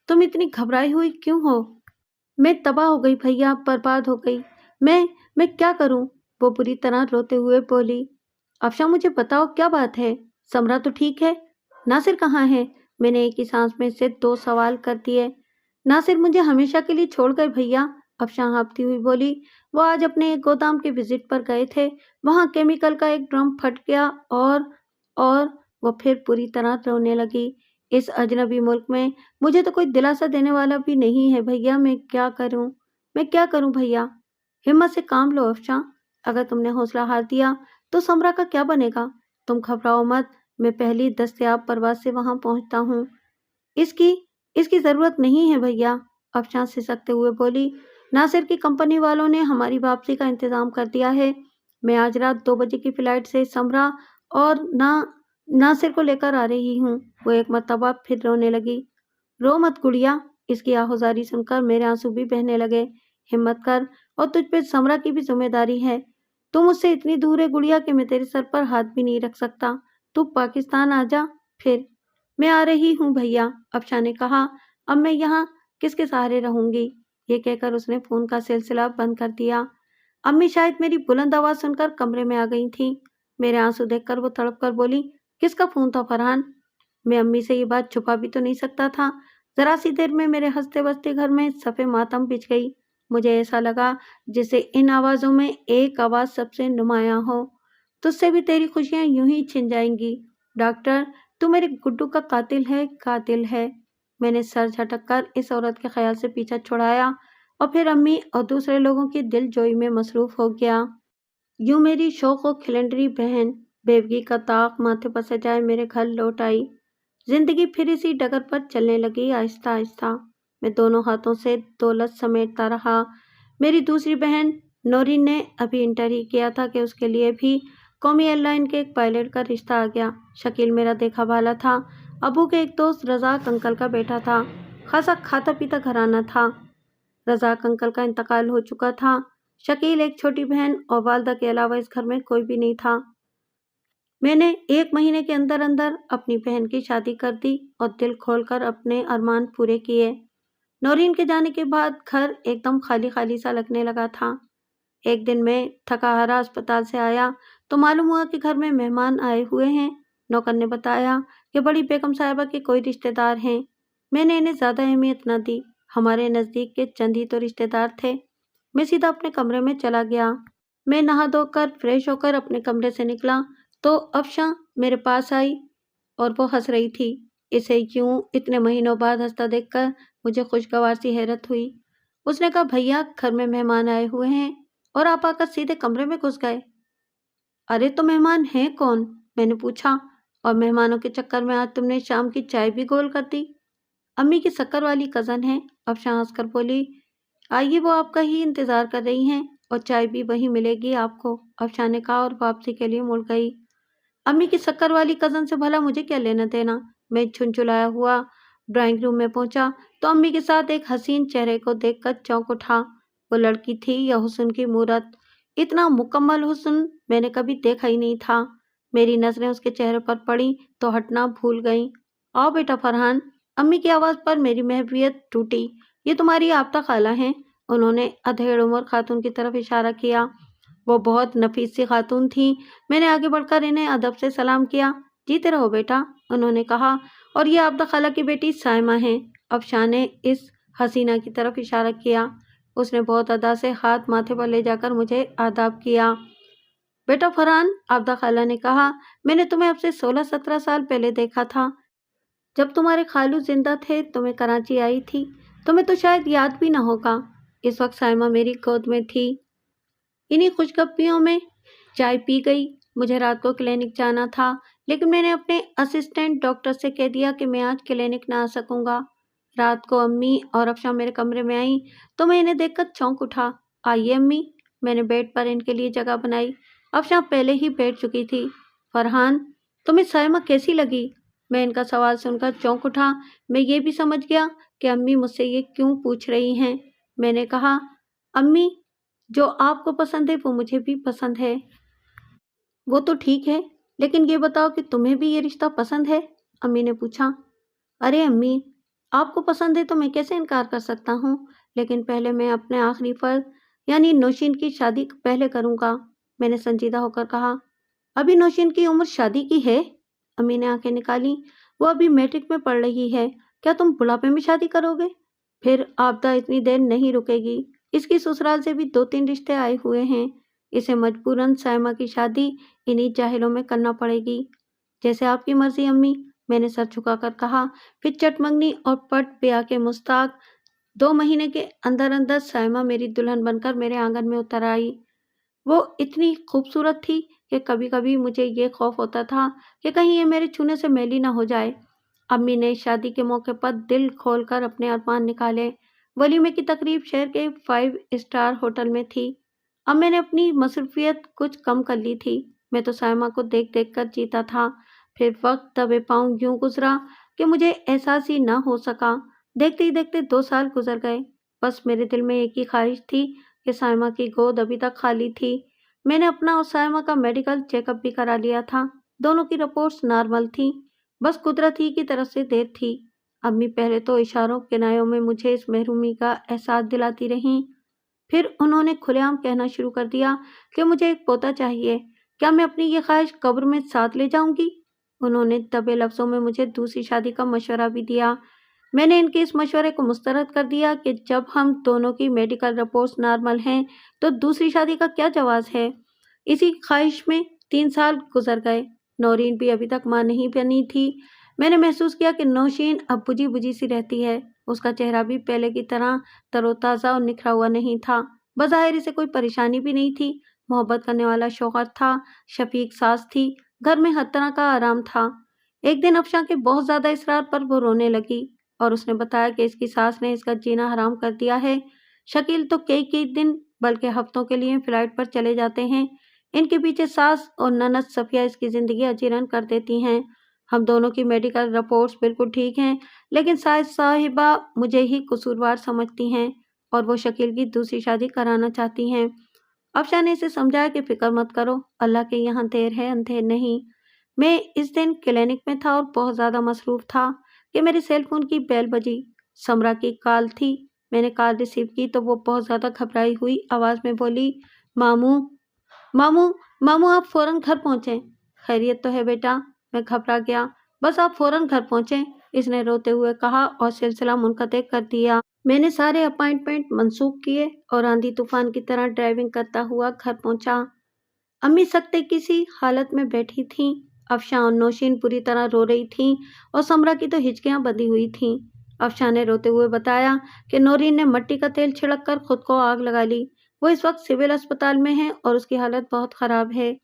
तुम इतनी घबराई हुई क्यों हो? मैं तबाह हो गई भैया, बर्बाद हो गई। मैं क्या करूं? वो बुरी तरह रोते हुए बोली। अफशा मुझे बताओ क्या बात है? समरा तो ठीक है, नासिर कहाँ है? मैंने एक ही सांस में से 2 सवाल कर दिए। नासिर मुझे हमेशा के लिए छोड़ गए भैया, अफशा हाँफती हुई बोली। वो आज अपने एक गोदाम के विजिट पर गए थे। वहाँ केमिकल का एक ड्रम फट गया और वो फिर पूरी तरह रोने लगी। इस अजनबी मुल्क में मुझे तो कोई दिलासा देने वाला भी नहीं है भैया। मैं क्या करूं भैया? हिम्मत से काम लो अफशा। अगर तुमने हौसला हार दिया तो समरा का क्या बनेगा? तुम घबराओ मत, मैं पहली दस्तयाब परवाज से वहां पहुंचता हूँ। इसकी इसकी जरूरत नहीं है भैया, अफशा सिसकते हुए बोली। नासिर की कंपनी वालों ने हमारी वापसी का इंतजाम कर दिया है। मैं आज रात 2 बजे की फ्लाइट से समरा और नासिर को लेकर आ रही हूँ। वो एक मर्तबा फिर रोने लगी। रो मत गुड़िया। इसकी आहुजारी सुनकर मेरे आंसू भी बहने लगे। हिम्मत कर, और तुझ पे समरा की भी जिम्मेदारी है। तू मुझसे इतनी दूर है गुड़िया कि मैं तेरे सर पर हाथ भी नहीं रख सकता। तू पाकिस्तान आ जा फिर। मैं आ रही हूँ भैया, अफशा ने कहा। अब मैं यहाँ किसके सहारे रहूंगी? ये कहकर उसने फोन का सिलसिला बंद कर दिया। अम्मी शायद मेरी बुलंद आवाज सुनकर कमरे में आ गई थी। मेरे आंसू देखकर वो तड़प कर बोली, किसका फोन था फरहान? मैं अम्मी से ये बात छुपा भी तो नहीं सकता था। जरा सी देर में मेरे हंसते बसते घर में सफ़े मातम बिछ गई। मुझे ऐसा लगा जैसे इन आवाज़ों में एक आवाज़ सबसे नुमायां हो, तुझसे भी तेरी खुशियां यूं ही छिन जाएंगी। डॉक्टर, तू मेरे गुड्डू का कातिल है। मैंने सर झटक कर इस औरत के ख्याल से पीछा छुड़ाया और फिर अम्मी और दूसरे लोगों की दिलजोई में मसरूफ हो गया। यूं मेरी शौक और खिलंडरी बहन बेवगी का ताक माथे पर सजाए मेरे घर लौट आई। जिंदगी फिर इसी डगर पर चलने लगी आहिस्ता आहिस्ता। मैं दोनों हाथों से दौलत समेटता रहा। मेरी दूसरी बहन नौरीन ने अभी इंटर ही किया था कि उसके लिए भी कौमी एयरलाइन के एक पायलट का रिश्ता आ गया। शकील मेरा देखा भाला था। अबू के एक दोस्त रजाक अंकल का बेटा था। खासा खाता पीता घराना था। रजाक अंकल का इंतकाल हो चुका था। शकील, एक छोटी बहन और वालदा के अलावा इस घर में कोई भी नहीं था। मैंने 1 महीने के अंदर अंदर अपनी बहन की शादी कर दी और दिल खोलकर अपने अरमान पूरे किए। नौरीन के जाने के बाद घर एकदम खाली खाली सा लगने लगा था। एक दिन मैं थका हारा अस्पताल से आया तो मालूम हुआ कि घर में मेहमान आए हुए हैं। नौकर ने बताया कि बड़ी बेगम साहिबा के कोई रिश्तेदार हैं। मैंने इन्हें ज़्यादा अहमियत न दी। हमारे नज़दीक के चंद ही तो रिश्तेदार थे। मैं सीधा अपने कमरे में चला गया। मैं नहा धोकर फ्रेश होकर अपने कमरे से निकला तो अफशा मेरे पास आई और वो हंस रही थी। इसे यूं इतने महीनों बाद हंसता देखकर मुझे खुशगवार सी हैरत हुई। उसने कहा, भैया घर में मेहमान आए हुए हैं और आप आकर सीधे कमरे में घुस गए। अरे तो मेहमान हैं कौन? मैंने पूछा। और मेहमानों के चक्कर में आज तुमने शाम की चाय भी गोल कर दी। अम्मी की शक्कर वाली कज़न है, अफशा हंसकर बोली। आइए, वो आपका ही इंतजार कर रही हैं और चाय भी वहीं मिलेगी आपको, अफशा ने कहा और वापसी के लिए मुड़ गई। अम्मी की शक्कर वाली कज़न से भला मुझे क्या लेना देना? मैं झुंझुलाया हुआ ड्राइंग रूम में पहुंचा तो अम्मी के साथ एक हसीन चेहरे को देखकर चौंक उठा। वो लड़की थी या हुस्न की मूरत। इतना मुकम्मल हुस्न मैंने कभी देखा ही नहीं था। मेरी नजरें उसके चेहरे पर पड़ी तो हटना भूल गईं। आओ बेटा फरहान। अम्मी की आवाज़ पर मेरी महवियत टूटी। ये तुम्हारी आप्ता खाला हैं। उन्होंने अधेड़ उम्र खातून की तरफ इशारा किया। वो बहुत नफीस सी खातून थी। मैंने आगे बढ़कर इन्हें अदब से सलाम किया। जीते रहो बेटा, उन्होंने कहा। और ये आप्ता खाला की बेटी साइमा है। अफशा ने इस हसीना की तरफ इशारा किया। उसने बहुत अदा से हाथ माथे पर ले जाकर मुझे आदाब किया। बेटा फरहान, आप्ता खाला ने कहा, मैंने तुम्हें अब से 16-17 साल पहले देखा था। जब तुम्हारे खालू जिंदा थे तो मैं कराची आई थी। तुम्हें तो शायद याद भी ना होगा। इस वक्त साइमा मेरी गोद में थी। इन्हीं खुशखबरियों में चाय पी गई। मुझे रात को क्लिनिक जाना था, लेकिन मैंने अपने असिस्टेंट डॉक्टर से कह दिया कि मैं आज क्लिनिक ना आ सकूंगा। रात को अम्मी और अफशा मेरे कमरे में आई तो मैं इन्हें देखकर चौंक उठा। आइए अम्मी, मैंने बेड पर इनके लिए जगह बनाई। अफशा पहले ही बैठ चुकी थी। फरहान, तुम्हें साइमा कैसी लगी? मैं इनका सवाल सुनकर चौंक उठा। मैं ये भी समझ गया कि अम्मी मुझसे ये क्यों पूछ रही हैं। मैंने कहा, अम्मी, जो आपको पसंद है वो मुझे भी पसंद है। वो तो ठीक है, लेकिन ये बताओ कि तुम्हें भी ये रिश्ता पसंद है? अम्मी ने पूछा। अरे अम्मी, आपको पसंद है तो मैं कैसे इनकार कर सकता हूँ, लेकिन पहले मैं अपने आखिरी फर्ज यानी नौशीन की शादी पहले करूँगा। मैंने संजीदा होकर कहा। अभी नौशीन की उम्र शादी की है? अम्मी ने आंखें निकाली। वो अभी मैट्रिक में पढ़ रही है। क्या तुम बुढ़ापे में शादी करोगे? फिर आपदा इतनी देर नहीं रुकेगी। इसकी ससुराल से भी 2-3 रिश्ते आए हुए हैं। इसे मजबूरन साइमा की शादी इन्हीं जाहिलों में करना पड़ेगी। जैसे आपकी मर्जी अम्मी, मैंने सर झुकाकर कहा। फिर चटमंगनी और पट ब्याह के मुश्ताक 2 महीने के अंदर अंदर साइमा मेरी दुल्हन बनकर मेरे आंगन में उतर आई। वो इतनी खूबसूरत थी कि कभी कभी मुझे ये खौफ होता था कि कहीं ये मेरे छूने से मैली ना हो जाए। अम्मी ने शादी के मौके पर दिल खोलकर अपने अरमान निकाले। वलीमे की तकरीब शहर के 5 स्टार होटल में थी। अब मैंने अपनी मसरूफियत कुछ कम कर ली थी। मैं तो साइमा को देख देख कर जीता था। फिर वक्त दबे पाँव यूं गुजरा कि मुझे एहसास ही ना हो सका। देखते ही देखते 2 साल गुजर गए। बस मेरे दिल में एक ही ख्वाहिश थी कि साइमा की गोद अभी तक खाली थी। मैंने अपना और साइमा का मेडिकल चेकअप भी करा लिया था। दोनों की रिपोर्ट्स नॉर्मल थी। बस कुदरत ही की तरफ से देर थी। अम्मी पहले तो इशारों किनायों में मुझे इस महरूमी का एहसास दिलाती रहीं। फिर उन्होंने खुलेआम कहना शुरू कर दिया कि मुझे एक पोता चाहिए। क्या मैं अपनी ये ख्वाहिश कब्र में साथ ले जाऊंगी? उन्होंने दबे लफ्जों में मुझे दूसरी शादी का मशवरा भी दिया। मैंने इनके इस मशवरे को मुस्तरद कर दिया कि जब हम दोनों की मेडिकल रिपोर्ट्स नॉर्मल हैं तो दूसरी शादी का क्या जवाज है। इसी ख्वाहिश में 3 साल गुजर गए। नौरीन भी अभी तक मां नहीं बनी थी। मैंने महसूस किया कि नौशीन अब बुझी बुझी सी रहती है। उसका चेहरा भी पहले की तरह तरोताज़ा और निखरा हुआ नहीं था। बज़ाहिर इसे कोई परेशानी भी नहीं थी। मोहब्बत करने वाला शौहर था, शफीक सास थी, घर में हर तरह का आराम था। एक दिन अफशा के बहुत ज़्यादा इसरार पर वो रोने लगी और उसने बताया कि इसकी सास ने इसका जीना हराम कर दिया है। शकील तो कई कई दिन बल्कि हफ्तों के लिए फ्लाइट पर चले जाते हैं। इनके पीछे सास और ननद सफिया इसकी ज़िंदगी अजीरन कर देती हैं। हम दोनों की मेडिकल रिपोर्ट्स बिल्कुल ठीक हैं, लेकिन साहिबा मुझे ही कसूरवार समझती हैं और वो शकील की दूसरी शादी कराना चाहती हैं। अफशा ने इसे समझाया कि फिक्र मत करो, अल्लाह के यहाँ देर है अंधेर नहीं। मैं इस दिन क्लिनिक में था और बहुत ज़्यादा मसरूफ़ था कि मेरे सेल फोन की बेल बजी। समरा की कॉल थी। मैंने कॉल रिसीव की तो वो बहुत ज़्यादा घबराई हुई आवाज़ में बोली, मामू मामू मामू आप फ़ौरन घर पहुँचें। खैरियत तो है बेटा? मैं घबरा गया। बस आप फ़ौरन घर पहुँचें, इसने रोते हुए कहा और सिलसिला मुनक़ते कर दिया। मैंने सारे अपॉइंटमेंट मनसूख किए और आंधी तूफान की तरह ड्राइविंग करता हुआ घर पहुँचा। अम्मी सख्ते किसी हालत में बैठी थीं। अफशा और नौशीन पूरी तरह रो रही थीं और समरा की तो हिचकियां बंधी हुई थीं। अफशा ने रोते हुए बताया कि नौरीन ने मिट्टी का तेल छिड़क कर खुद को आग लगा ली। वो इस वक्त सिविल अस्पताल में है और उसकी हालत बहुत ख़राब है।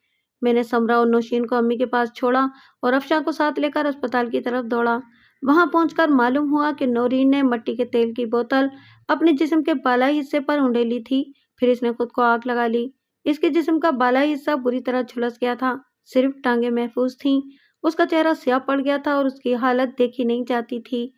मैंने समरा और नौशीन को अम्मी के पास छोड़ा और अफशा को साथ लेकर अस्पताल की तरफ दौड़ा। वहां पहुंचकर मालूम हुआ कि नौरीन ने मिट्टी के तेल की बोतल अपने जिस्म के बालाई हिस्से पर उंडेली थी। फिर इसने खुद को आग लगा ली। इसके जिस्म का बालाई हिस्सा बुरी तरह झुलस गया था। सिर्फ टांगे महफूज थीं। उसका चेहरा स्याह पड़ गया था और उसकी हालत देखी नहीं जाती थी।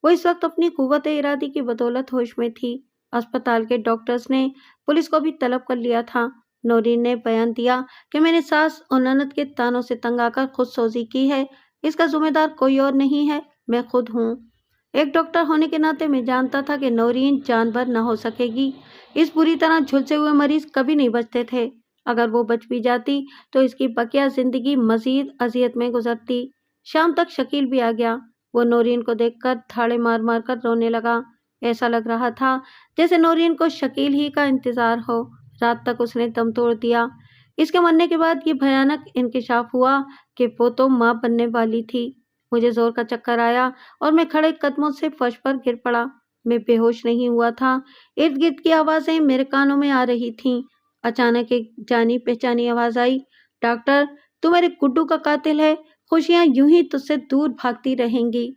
वो इस वक्त अपनी कुव्वत इरादी की बदौलत होश में थी। अस्पताल के डॉक्टर्स ने पुलिस को भी तलब कर लिया था। नौरीन ने बयान दिया कि मैंने सास और ननद के तानों से तंग आकर खुदसोजी की है। इसका जिम्मेदार कोई और नहीं है, मैं खुद हूँ। एक डॉक्टर होने के नाते मैं जानता था कि नौरीन जान भर न हो सकेगी। इस बुरी तरह झुलसे हुए मरीज कभी नहीं बचते थे। अगर वो बच भी जाती तो इसकी बकिया जिंदगी मजीद अजियत में गुजरती। शाम तक शकील भी आ गया। वो नौरीन को देखकर धाड़े मार मार कर रोने लगा। ऐसा लग रहा था जैसे नौरीन को शकील ही का इंतजार हो। रात तक उसने दम तोड़ दिया। इसके मरने के बाद ये भयानक इंकिशाफ हुआ कि वो तो माँ बनने वाली थी। मुझे जोर का चक्कर आया और मैं खड़े कदमों से फर्श पर गिर पड़ा। मैं बेहोश नहीं हुआ था। इर्द गिर्द की आवाज़ें मेरे कानों में आ रही थीं। अचानक एक जानी पहचानी आवाज़ आई, डॉक्टर, तू मेरे गुड्डू का कातिल है। खुशियाँ यूं ही तुझसे दूर भागती रहेंगी।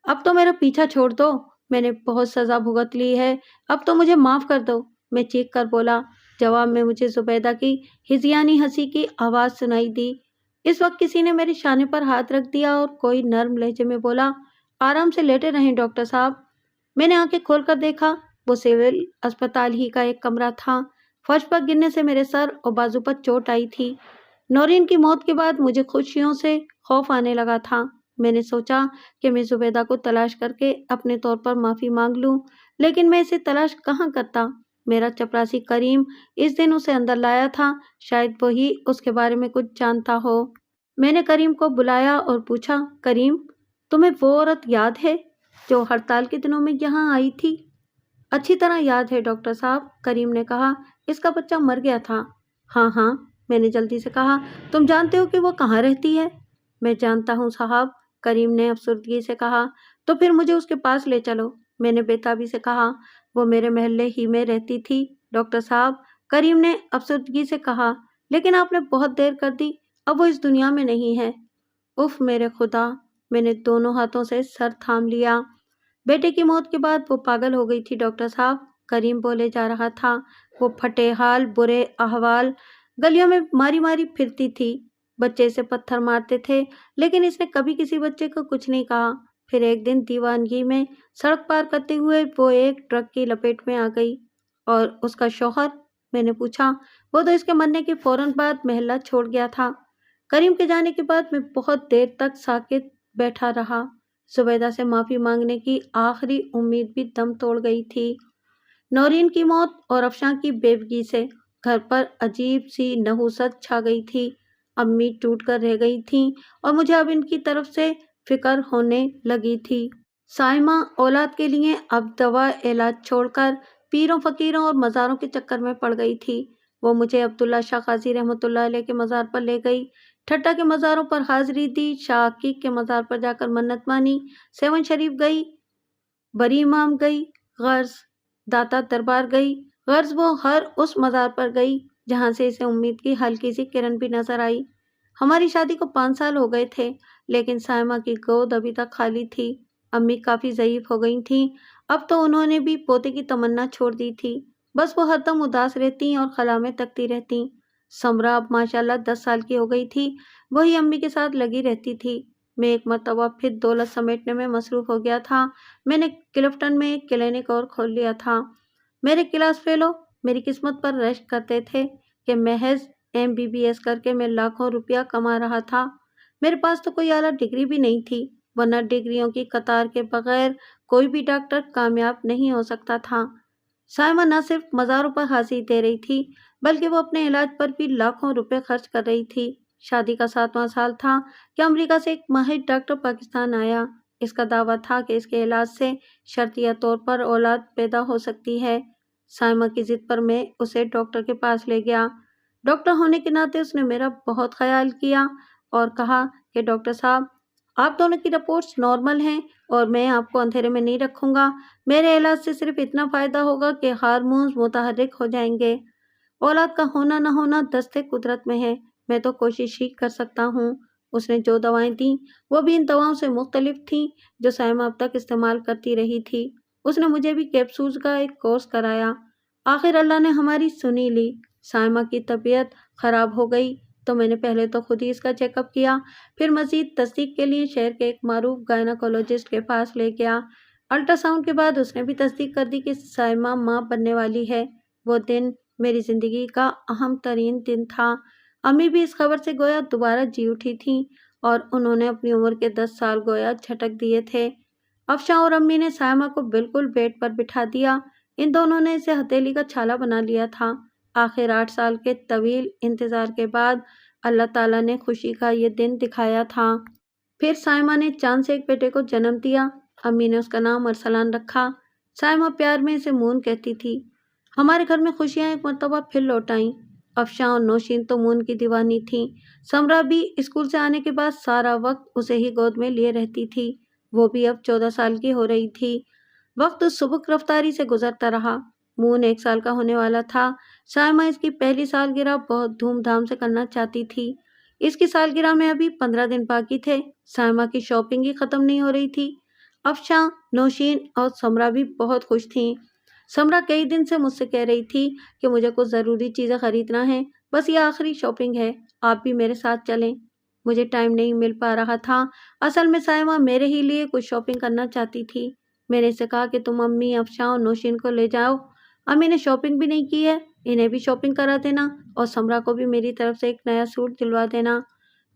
अब तो मेरा पीछा छोड़ दो, मैंने बहुत सज़ा भुगत ली है, अब तो मुझे माफ़ कर दो, मैं चीख कर बोला। जवाब में मुझे जुबैदा की हिज़ियानी हंसी की आवाज़ सुनाई दी। इस वक्त किसी ने मेरे शाने पर हाथ रख दिया और कोई नर्म लहजे में बोला, आराम से लेटे रहें डॉक्टर साहब। मैंने आंखें खोलकर देखा, वो सिविल अस्पताल ही का एक कमरा था। फर्श पर गिरने से मेरे सर और बाजू पर चोट आई थी। नौरीन की मौत के बाद मुझे खुशियों से खौफ आने लगा था। मैंने सोचा कि मैं जुबैदा को तलाश करके अपने तौर पर माफ़ी मांग लूं, लेकिन मैं इसे तलाश कहाँ करता। मेरा चपरासी करीम इस दिन उसे अंदर लाया था, शायद वही उसके बारे में कुछ जानता हो। मैंने करीम को बुलाया और पूछा, करीम, तुम्हें वो औरत याद है जो हड़ताल के दिनों में यहाँ आई थी? अच्छी तरह याद है डॉक्टर साहब, करीम ने कहा। इसका बच्चा मर गया था। हाँ हाँ, मैंने जल्दी से कहा। तुम जानते हो कि वो कहाँ रहती है? मैं जानता हूँ साहब, करीम ने अफसुर्दगी से कहा। तो फिर मुझे उसके पास ले चलो, मैंने बेताबी से कहा। वो मेरे महल्ले ही में रहती थी डॉक्टर साहब, करीम ने अफसुर्दगी से कहा। लेकिन आपने बहुत देर कर दी, अब वो इस दुनिया में नहीं है। उफ मेरे खुदा, मैंने दोनों हाथों से सर थाम लिया। बेटे की मौत के बाद वो पागल हो गई थी डॉक्टर साहब, करीम बोले जा रहा था। वो फटे हाल, बुरे अहवाल, गलियों में मारी मारी फिरती थी। बच्चे इसे पत्थर मारते थे, लेकिन इसने कभी किसी बच्चे को कुछ नहीं कहा। फिर एक दिन दीवानगी में सड़क पार करते हुए वो एक ट्रक की लपेट में आ गई। और उसका शौहर? मैंने पूछा। वो तो इसके मरने के फौरन बाद महल्ला छोड़ गया था। करीम के जाने के बाद मैं बहुत देर तक साकित बैठा रहा। जुबैदा से माफ़ी मांगने की आखिरी उम्मीद भी दम तोड़ गई थी। नौरीन की मौत और अफशां की बेवगी से घर पर अजीब सी नहुसत छा गई थी। अम्मी टूट कर रह गई थीं और मुझे अब इनकी तरफ से फिक्र होने लगी थी। साइमा औलाद के लिए अब दवा इलाज छोड़कर पीरों फकीरों और मज़ारों के चक्कर में पड़ गई थी। वो मुझे अब्दुल्ला शाह काजी रहमतुल्लाह अलैह के मज़ार पर ले गई। ठट्टा के मज़ारों पर हाजिरी दी, शाह अकीक के मज़ार पर जाकर मन्नत मानी, सेवन शरीफ गई, बरी इमाम गई, गर्ज दाता दरबार गई। गर्ज वो हर उस मज़ार पर गई जहाँ से इसे उम्मीद की हल्की सी किरण भी नजर आई। हमारी शादी को 5 साल हो गए थे, लेकिन साइमा की गोद अभी तक खाली थी। अम्मी काफ़ी ज़ईफ़ हो गई थीं। अब तो उन्होंने भी पोते की तमन्ना छोड़ दी थी। बस वो हरदम उदास रहती और खला में तकती रहती। समरा अब माशाल्लाह 10 साल की हो गई थी। वही अम्मी के साथ लगी रहती थी। मैं एक मरतबा फिर दौलत समेटने में मसरूफ़ हो गया था। मैंने क्लिफ्टन में एक क्लिनिक और खोल लिया था। मेरे क्लास फेलो मेरी किस्मत पर रश्क करते थे कि महज MBBS करके मैं लाखों रुपया कमा रहा था। मेरे पास तो कोई आला डिग्री भी नहीं थी, वरना डिग्रियों की कतार के बगैर कोई भी डॉक्टर कामयाब नहीं हो सकता था। साइमा न सिर्फ मज़ारों पर हाजिरी दे रही थी, बल्कि वो अपने इलाज पर भी लाखों रुपए खर्च कर रही थी। शादी का 7वां साल था कि अमेरिका से एक माहिर डॉक्टर पाकिस्तान आया। इसका दावा था कि इसके इलाज से शर्तिया तौर पर औलाद पैदा हो सकती है। साइमा की जिद पर मैं उसे डॉक्टर के पास ले गया। डॉक्टर होने के नाते उसने मेरा बहुत ख्याल किया और कहा कि डॉक्टर साहब, आप दोनों की रिपोर्ट्स नॉर्मल हैं और मैं आपको अंधेरे में नहीं रखूँगा। मेरे इलाज से सिर्फ इतना फ़ायदा होगा कि हार्मोन्स मुतहर्रिक हो जाएंगे। औलाद का होना न होना दस्ते कुदरत में है, मैं तो कोशिश ही कर सकता हूँ। उसने जो दवाएं दी वो भी इन दवाओं से मुख्तलिफ थीं जो साइमा अब तक इस्तेमाल करती रही थी। उसने मुझे भी कैप्सूल्स का एक कोर्स कराया। आखिर अल्लाह ने हमारी सुनी ली। साइमा की तबीयत ख़राब हो गई तो मैंने पहले तो खुद ही इसका चेकअप किया, फिर मज़ीद तस्दीक के लिए शहर के एक मारूफ गायनकोलॉजिस्ट के पास ले गया। अल्ट्रासाउंड के बाद उसने भी तस्दीक कर दी कि साइमा माँ बनने वाली है। वो दिन मेरी ज़िंदगी का अहम तरीन दिन था। अम्मी भी इस खबर से गोया दोबारा जी उठी थीं और उन्होंने अपनी उम्र के 10 साल गोया झटक दिए थे। अफशां और अम्मी ने साइमा को बिल्कुल बेड पर बिठा दिया। इन दोनों ने इसे हथेली का छाला बना लिया था। आखिर 8 साल के तवील इंतज़ार के बाद अल्लाह ताला ने खुशी का ये दिन दिखाया था। फिर साइमा ने चांद से एक बेटे को जन्म दिया। अम्मी ने उसका नाम अरसलान रखा। साइमा प्यार में इसे मून कहती थी। हमारे घर में खुशियाँ एक मरतबा फिर लौट आईं। अफशां और नौशीन तो मून की दीवानी थीं। समरा भी स्कूल से आने के बाद सारा वक्त उसे ही गोद में लिए रहती थी। वो भी अब 14 साल की हो रही थी। वक्त सुबह रफ्तारी से गुजरता रहा। मून 1 साल का होने वाला था। साइमा इसकी पहली सालगिरह बहुत धूमधाम से करना चाहती थी। इसकी सालगिरह में अभी 15 दिन बाकी थे। साइमा की शॉपिंग ही खत्म नहीं हो रही थी। अफशा, नौशीन और समरा भी बहुत खुश थीं। समरा कई दिन से मुझसे कह रही थी कि मुझे कुछ ज़रूरी चीज़ें खरीदना है, बस ये आखिरी शॉपिंग है, आप भी मेरे साथ चलें। मुझे टाइम नहीं मिल पा रहा था। असल में साइमा मेरे ही लिए कुछ शॉपिंग करना चाहती थी। मैंने इसे कहा कि तुम अम्मी, अफशा और नौशीन को ले जाओ। अम्मी ने शॉपिंग भी नहीं की है, इन्हें भी शॉपिंग करा देना और समरा को भी मेरी तरफ से एक नया सूट दिलवा देना।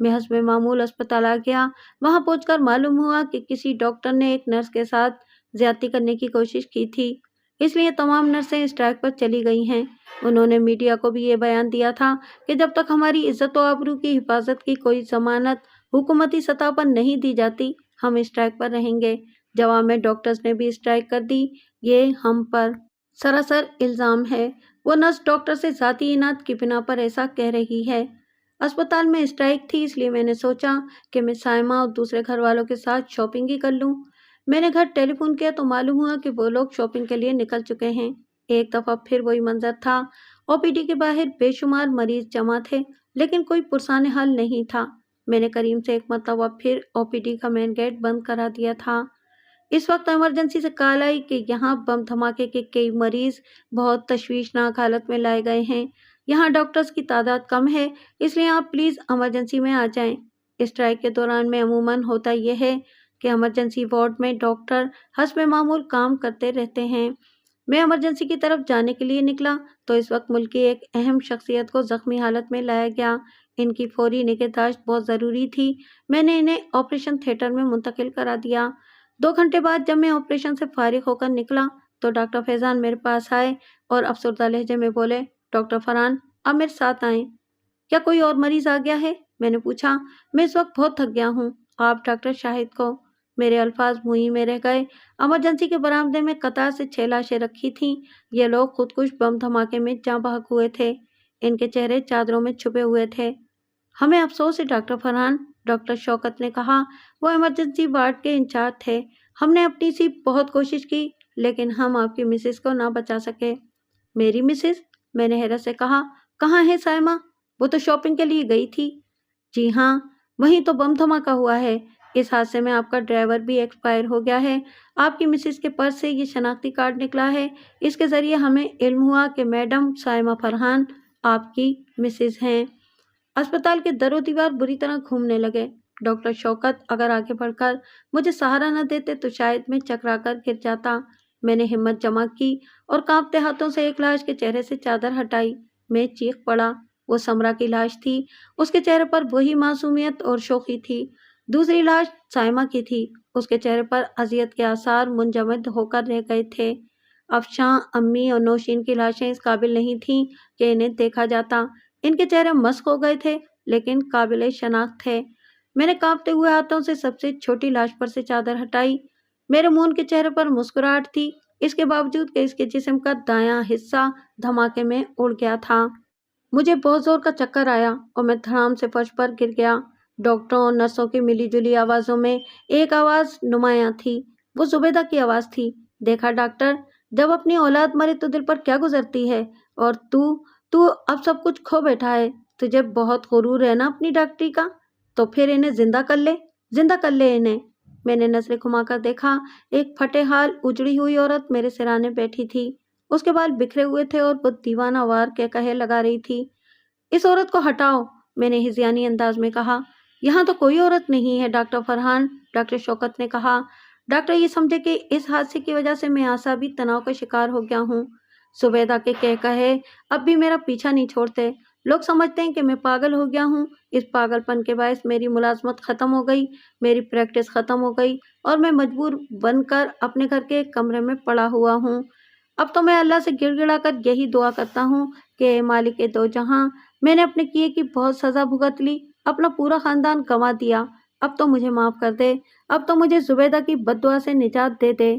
मैं हस्बे मामूल अस्पताल आ गया। वहां पहुंचकर मालूम हुआ कि किसी डॉक्टर ने एक नर्स के साथ ज्यादती करने की कोशिश की थी, इसलिए तमाम नर्सें स्ट्राइक पर चली गई हैं। उन्होंने मीडिया को भी ये बयान दिया था कि जब तक हमारी इज्जत व आबरू की हिफाजत की कोई जमानत हुकूमती सतह पर नहीं दी जाती, हम स्ट्राइक पर रहेंगे। जवाब में डॉक्टर्स ने भी स्ट्राइक कर दी। ये हम पर सरासर इल्ज़ाम है। वो नर्स डॉक्टर से ज़ाती इनात की बिना पर ऐसा कह रही है। अस्पताल में स्ट्राइक थी, इसलिए मैंने सोचा कि मैं साइमा और दूसरे घर वालों के साथ शॉपिंग ही कर लूं। मैंने घर टेलीफोन किया तो मालूम हुआ कि वो लोग शॉपिंग के लिए निकल चुके हैं। एक दफ़ा फिर वही मंजर था। ओपीडी के बाहर बेशुमार मरीज जमा थे, लेकिन कोई पुरसाने हाल नहीं था। मैंने करीम से एक मरतबा फिर ओपीडी का मेन गेट बंद करा दिया था। इस वक्त इमरजेंसी से कॉल आई कि यहाँ बम धमाके के कई मरीज बहुत तशवीशनाक हालत में लाए गए हैं। यहाँ डॉक्टर्स की तादाद कम है, इसलिए आप प्लीज़ इमरजेंसी में आ जाएं। स्ट्राइक के दौरान में अमूमन होता यह है कि इमरजेंसी वार्ड में डॉक्टर हस्ब मामूल काम करते रहते हैं। मैं इमरजेंसी की तरफ जाने के लिए निकला तो इस वक्त मुल्क की एक अहम शख्सियत को जख्मी हालत में लाया गया। इनकी फौरी निगहदाश्त बहुत ज़रूरी थी। मैंने इन्हें ऑपरेशन थिएटर में मुंतकिल करा दिया। 2 घंटे बाद जब मैं ऑपरेशन से फारिग होकर निकला तो डॉक्टर फैजान मेरे पास आए और अफसरदा लहजे में बोले, डॉक्टर फरहान, आप मेरे साथ आएँ। क्या कोई और मरीज आ गया है? मैंने पूछा। मैं इस वक्त बहुत थक गया हूँ, आप डॉक्टर शाहिद को। मेरे अल्फाज मुंह में रह गए। इमरजेंसी के बरामदे में कतार से 6 लाशें रखी थीं। ये लोग खुदकुश बम धमाके में जाँ बहक हुए थे। इनके चेहरे चादरों में छुपे हुए थे। हमें अफसोस है डॉक्टर फरहान, डॉक्टर शौकत ने कहा। वो इमरजेंसी वार्ड के इंचार्ज थे। हमने अपनी सी बहुत कोशिश की, लेकिन हम आपकी मिसेस को ना बचा सके। मेरी मिसेस? मैंने हैरत से कहा। कहाँ है साइमा? वो तो शॉपिंग के लिए गई थी। जी हाँ, वहीं तो बम धमाका हुआ है। इस हादसे में आपका ड्राइवर भी एक्सपायर हो गया है। आपकी मिसेस के पर्स से ये शनाख्ती कार्ड निकला है। इसके जरिए हमें इल्म हुआ कि मैडम साइमा फरहान आपकी मिसेस हैं। अस्पताल के दरो दीवार बुरी तरह घूमने लगे। डॉक्टर शौकत अगर आगे बढ़कर मुझे सहारा न देते तो शायद मैं चकराकर गिर जाता। मैंने हिम्मत जमा की और कांपते हाथों से एक लाश के चेहरे से चादर हटाई। मैं चीख पड़ा। वो समरा की लाश थी। उसके चेहरे पर वही मासूमियत और शोखी थी। दूसरी लाश साइमा की थी। उसके चेहरे पर अजियत के आसार मुंजमद होकर रह गए थे। अफशा, अम्मी और नौशीन की लाशें इस काबिल नहीं थीं कि इन्हें देखा जाता। इनके चेहरे मस्क हो गए थे, लेकिन काबिल शनाख्त थे। मैंने कांपते हुए हाथों से सबसे छोटी लाश पर से चादर हटाई। मेरे मून के चेहरे पर मुस्कुराहट थी, इसके बावजूद कि इसके जिस्म का दायां हिस्सा धमाके में उड़ गया था। मुझे बहुत जोर का चक्कर आया और मैं धड़ाम से फर्श पर गिर गया। डॉक्टरों और नर्सों की मिली-जुली आवाज़ों में एक आवाज़ नुमायां थी। वो जुबैदा की आवाज़ थी। देखा डॉक्टर, जब अपनी औलाद मरे तो दिल पर क्या गुजरती है, और तू अब सब कुछ खो बैठा है। तुझे बहुत गुरूर है ना अपनी डॉक्टरी का, तो फिर इन्हें जिंदा कर ले इन्हें। मैंने नजरें घुमाकर देखा। एक फटे हाल उजड़ी हुई औरत मेरे सिराने बैठी थी। उसके बाल बिखरे हुए थे और वो दीवाना वार के कहे लगा रही थी। इस औरत को हटाओ, मैंने हिज़ियानी अंदाज में कहा। यहाँ तो कोई औरत नहीं है डॉक्टर फरहान, डॉक्टर शौकत ने कहा। डॉक्टर ये समझे कि इस हादसे की वजह से मैं आसाबी तनाव का शिकार हो गया हूँ। सुबेदा के कह कहे अब भी मेरा पीछा नहीं छोड़ते। लोग समझते हैं कि मैं पागल हो गया हूँ। इस पागलपन के बायस मेरी मुलाजमत ख़त्म हो गई, मेरी प्रैक्टिस ख़त्म हो गई और मैं मजबूर बनकर अपने घर के एक कमरे में पड़ा हुआ हूँ। अब तो मैं अल्लाह से गिड़गिड़ा कर यही दुआ करता हूँ कि मालिक दो जहां, मैंने अपने किए की बहुत सज़ा भुगत ली, अपना पूरा ख़ानदान गंवा दिया। अब तो मुझे माफ़ कर दे, अब तो मुझे जुबैदा की बद्दुआ से निजात दे दे।